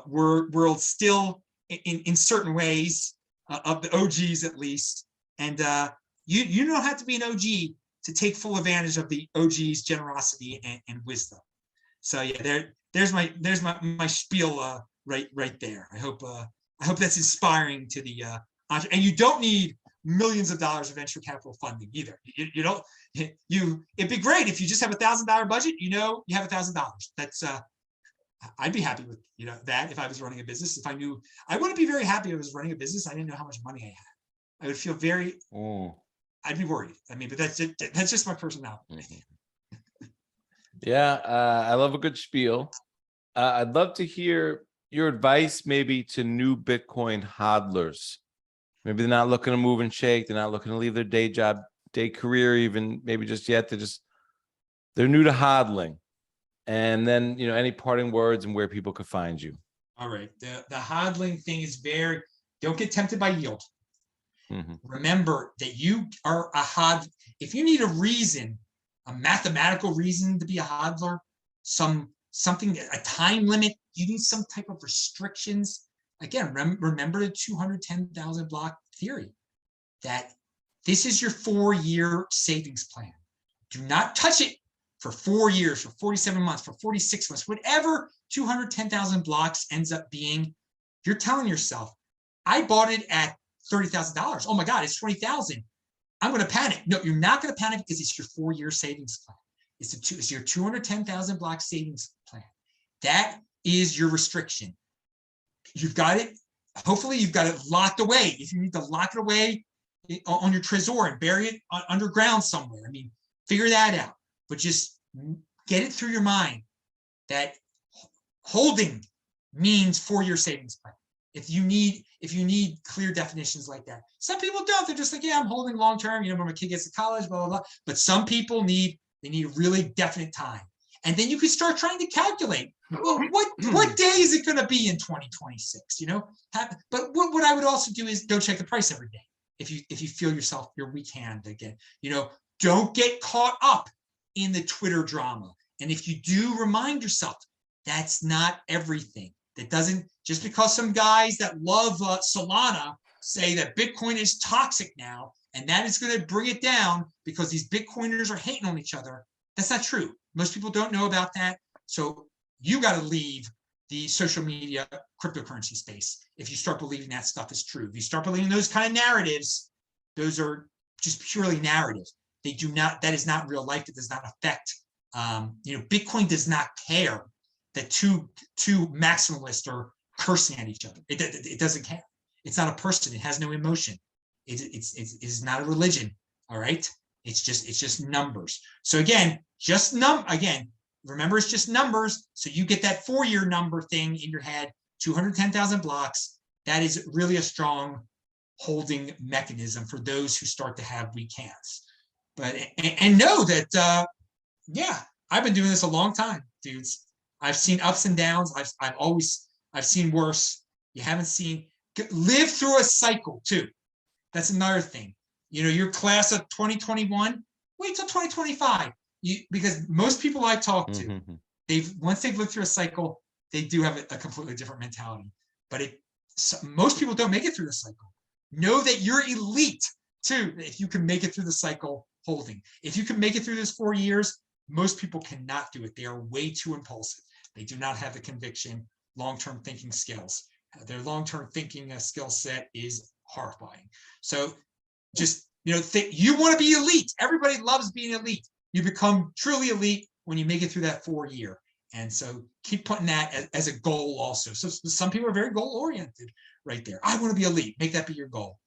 world still in certain ways, of the OGs at least. And you don't have to be an OG to take full advantage of the OG's generosity and wisdom. So yeah, there's my spiel right there. I hope that's inspiring to the and you don't need millions of dollars of venture capital funding either. You don't. It'd be great if you just have $1,000 budget. You have $1,000. That's I'd be happy with that if I was running a business. If I knew, I wouldn't be very happy if I was running a business. I didn't know how much money I had. I would feel very. I'd be worried. I mean, but that's it. That's just my personality. Yeah, I love a good spiel. I'd love to hear your advice maybe to new Bitcoin hodlers. Maybe they're not looking to move and shake. They're not looking to leave their day career, even maybe just yet. They're new to hodling. And then, any parting words and where people could find you. All right. The hodling thing is don't get tempted by yield. Mm-hmm. Remember that you are a hodler. If you need a reason, a mathematical reason to be a hodler, something, a time limit, you need some type of restrictions. Again, remember the 210,000 block theory, that this is your 4-year savings plan. Do not touch it for 4 years, for 47 months, for 46 months, whatever 210,000 blocks ends up being. You're telling yourself, I bought it at $30,000. Oh my God, it's 20,000. I'm going to panic. No, you're not going to panic, because it's your 4-year savings plan. It's your 210,000 block savings plan. That is your restriction. You've got it. Hopefully, you've got it locked away. If you need to lock it away on your Trezor and bury it underground somewhere, I mean, figure that out. But just get it through your mind that holding means 4-year savings plan. If you need clear definitions like that. Some people don't. They're just like, yeah, I'm holding long term. When my kid gets to college, blah, blah, blah. But some people need a really definite time. And then you can start trying to calculate, well, what day is it going to be in 2026? But what I would also do is don't check the price every day. If you feel your weak hand again, don't get caught up in the Twitter drama. And if you do, remind yourself, that's not everything. That doesn't, just because some guys that love Solana say that Bitcoin is toxic now, and that is going to bring it down because these Bitcoiners are hating on each other. That's not true. Most people don't know about that. So you got to leave the social media cryptocurrency space if you start believing that stuff is true. If you start believing those kind of narratives, those are just purely narrative. They do not, that is not real life. It does not affect, Bitcoin does not care that two maximalists are cursing at each other. It doesn't care. It's not a person. It has no emotion. It is not a religion. All right. It's just numbers. So again, remember, it's just numbers. So you get that 4-year number thing in your head, 210,000 blocks. That is really a strong holding mechanism for those who start to have weak hands. But and know that yeah, I've been doing this a long time, dudes. I've seen ups and downs. I've seen worse. You haven't seen, live through a cycle too. That's another thing. You know, your class of 2021, wait till 2025. Because most people I talk to, once they've lived through a cycle, they do have a completely different mentality. But most people don't make it through the cycle. Know that you're elite too. If you can make it through the cycle holding, if you can make it through those 4 years, most people cannot do it. They are way too impulsive. They do not have the conviction, long-term thinking skills. Their long-term thinking skill set is horrifying. So just, you know, you want to be elite. Everybody loves being elite. You become truly elite when you make it through that 4-year. And so keep putting that as a goal also. So some people are very goal oriented right there. I want to be elite. Make that be your goal.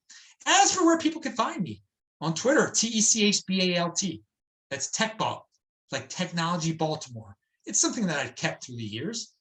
As for where people can find me, on Twitter, TECHBALT. That's TechBalt, like Technology Baltimore. It's something that I've kept through the years.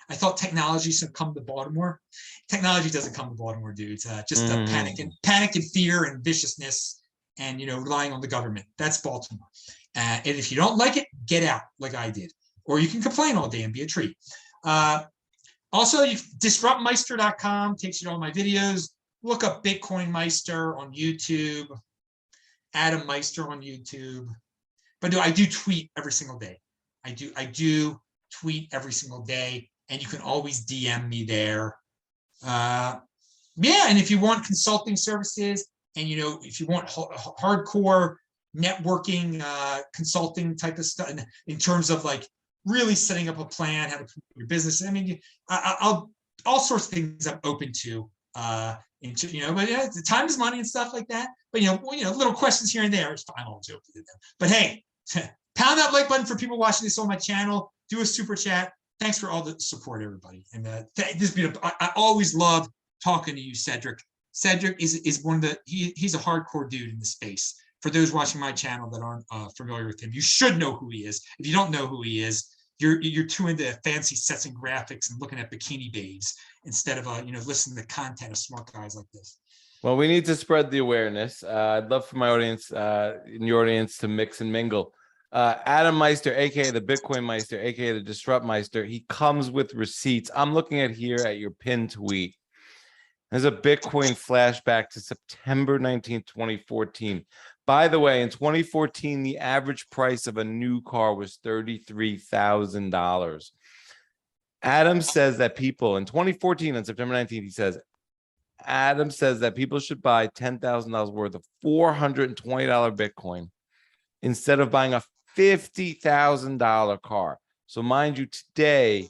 I thought technology should come to Baltimore. Technology doesn't come to Baltimore, dudes. Just panic and fear and viciousness, and relying on the government. That's Baltimore. And if you don't like it, get out, like I did. Or you can complain all day and be a treat. Also, disruptmeister.com takes you to all my videos. Look up Bitcoin Meister on YouTube, Adam Meister on YouTube. But I do tweet every single day. I do tweet every single day, and you can always DM me there. Yeah, and if you want consulting services, and if you want hardcore networking, consulting type of stuff in terms of like really setting up a plan, how to promote your business. I mean, I'll all sorts of things I'm open to. But the time is money and stuff like that. But little questions here and there. It's fine. I'll joke with them. But hey, pound that like button for people watching this on my channel. Do a super chat. Thanks for all the support, everybody. And I always love talking to you, Cedric. Cedric is one of the he's a hardcore dude in the space. For those watching my channel that aren't familiar with him, you should know who he is. If you don't know who he is, you're too into fancy sets and graphics and looking at bikini babes instead of listening to content of smart guys like this. Well, we need to spread the awareness. I'd love for my audience, in your audience, to mix and mingle. Adam Meister, aka the Bitcoin Meister, aka the Disrupt Meister. He comes with receipts. I'm looking at here at your pinned tweet. There's a Bitcoin flashback to September 19th, 2014. By the way, in 2014, the average price of a new car was $33,000. Adam says that people in 2014 on September 19th, Adam says that people should buy $10,000 worth of $420 Bitcoin instead of buying a $50,000 car. So mind you, today,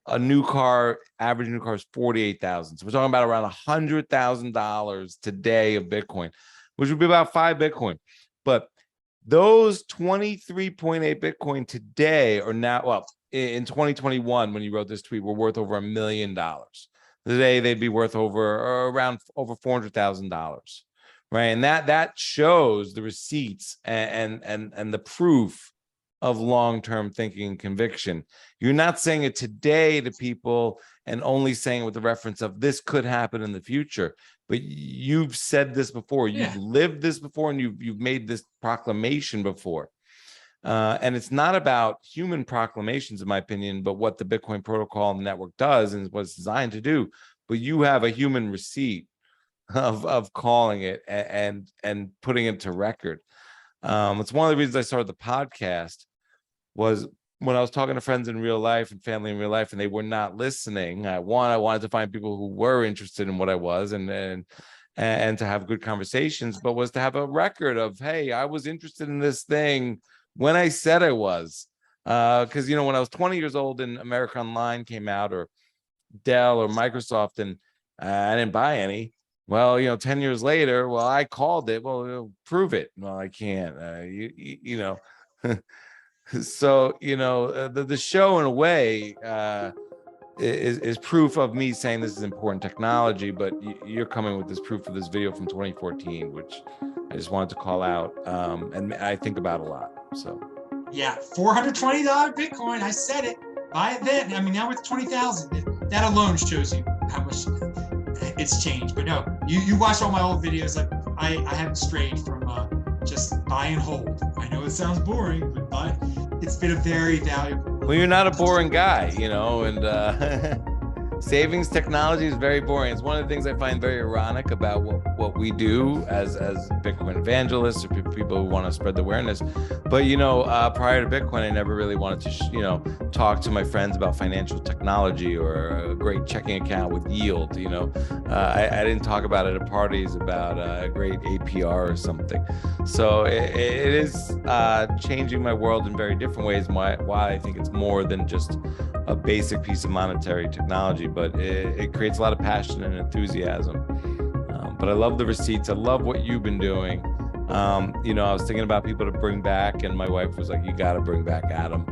average new car is $48,000. So we're talking about around $100,000 today of Bitcoin, which would be about 5 Bitcoin. But those 23.8 Bitcoin today are now, well, in 2021, when you wrote this tweet, were worth over $1 million. Today, they'd be worth around over $400,000, right? And that shows the receipts and the proof of long-term thinking and conviction. You're not saying it today to people and only saying it with the reference of this could happen in the future, but you've said this before, you've lived this before, and you've made this proclamation before. And it's not about human proclamations, in my opinion, but what the Bitcoin protocol and the network does and what it's designed to do. But you have a human receipt of calling it and putting it to record. It's one of the reasons I started the podcast, was when I was talking to friends in real life and family in real life, and they were not listening. I wanted to find people who were interested in what I was and to have good conversations, but was to have a record of, hey, I was interested in this thing when I said I was. Because, when I was 20 years old and America Online came out, or Dell or Microsoft, and I didn't buy any. Well, 10 years later, well, I called it. Well, prove it. Well, I can't. So, the show, in a way, is proof of me saying this is important technology, but you're coming with this proof of this video from 2014, which I just wanted to call out, and I think about a lot. So yeah, $420 Bitcoin. I said it. Buy it then. I mean, now it's 20,000. That alone shows you how much it's changed. But no, you watch all my old videos. Like I haven't strayed from just buy and hold. I know it sounds boring, but it's been a very valuable. Well, you're not a boring guy, you know, and savings technology is very boring. It's one of the things I find very ironic about what we do as Bitcoin evangelists or people who want to spread the awareness. But, you know, prior to Bitcoin, I never really wanted to, talk to my friends about financial technology or a great checking account with yield. You know, I didn't talk about it at parties about a great APR or something. So it is changing my world in very different ways. Why I think it's more than just a basic piece of monetary technology, but it creates a lot of passion and enthusiasm. But I love the receipts. I love what you've been doing. I was thinking about people to bring back, and my wife was like, you got to bring back Adam.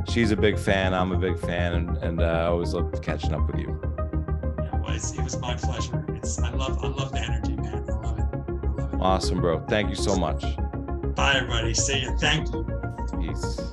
She's a big fan. I'm a big fan. And I always love catching up with you. Yeah, well, it was my pleasure. I love the energy, man. I love it. Awesome, bro. Thank you so much. Bye, everybody. See you. Thank you. Peace.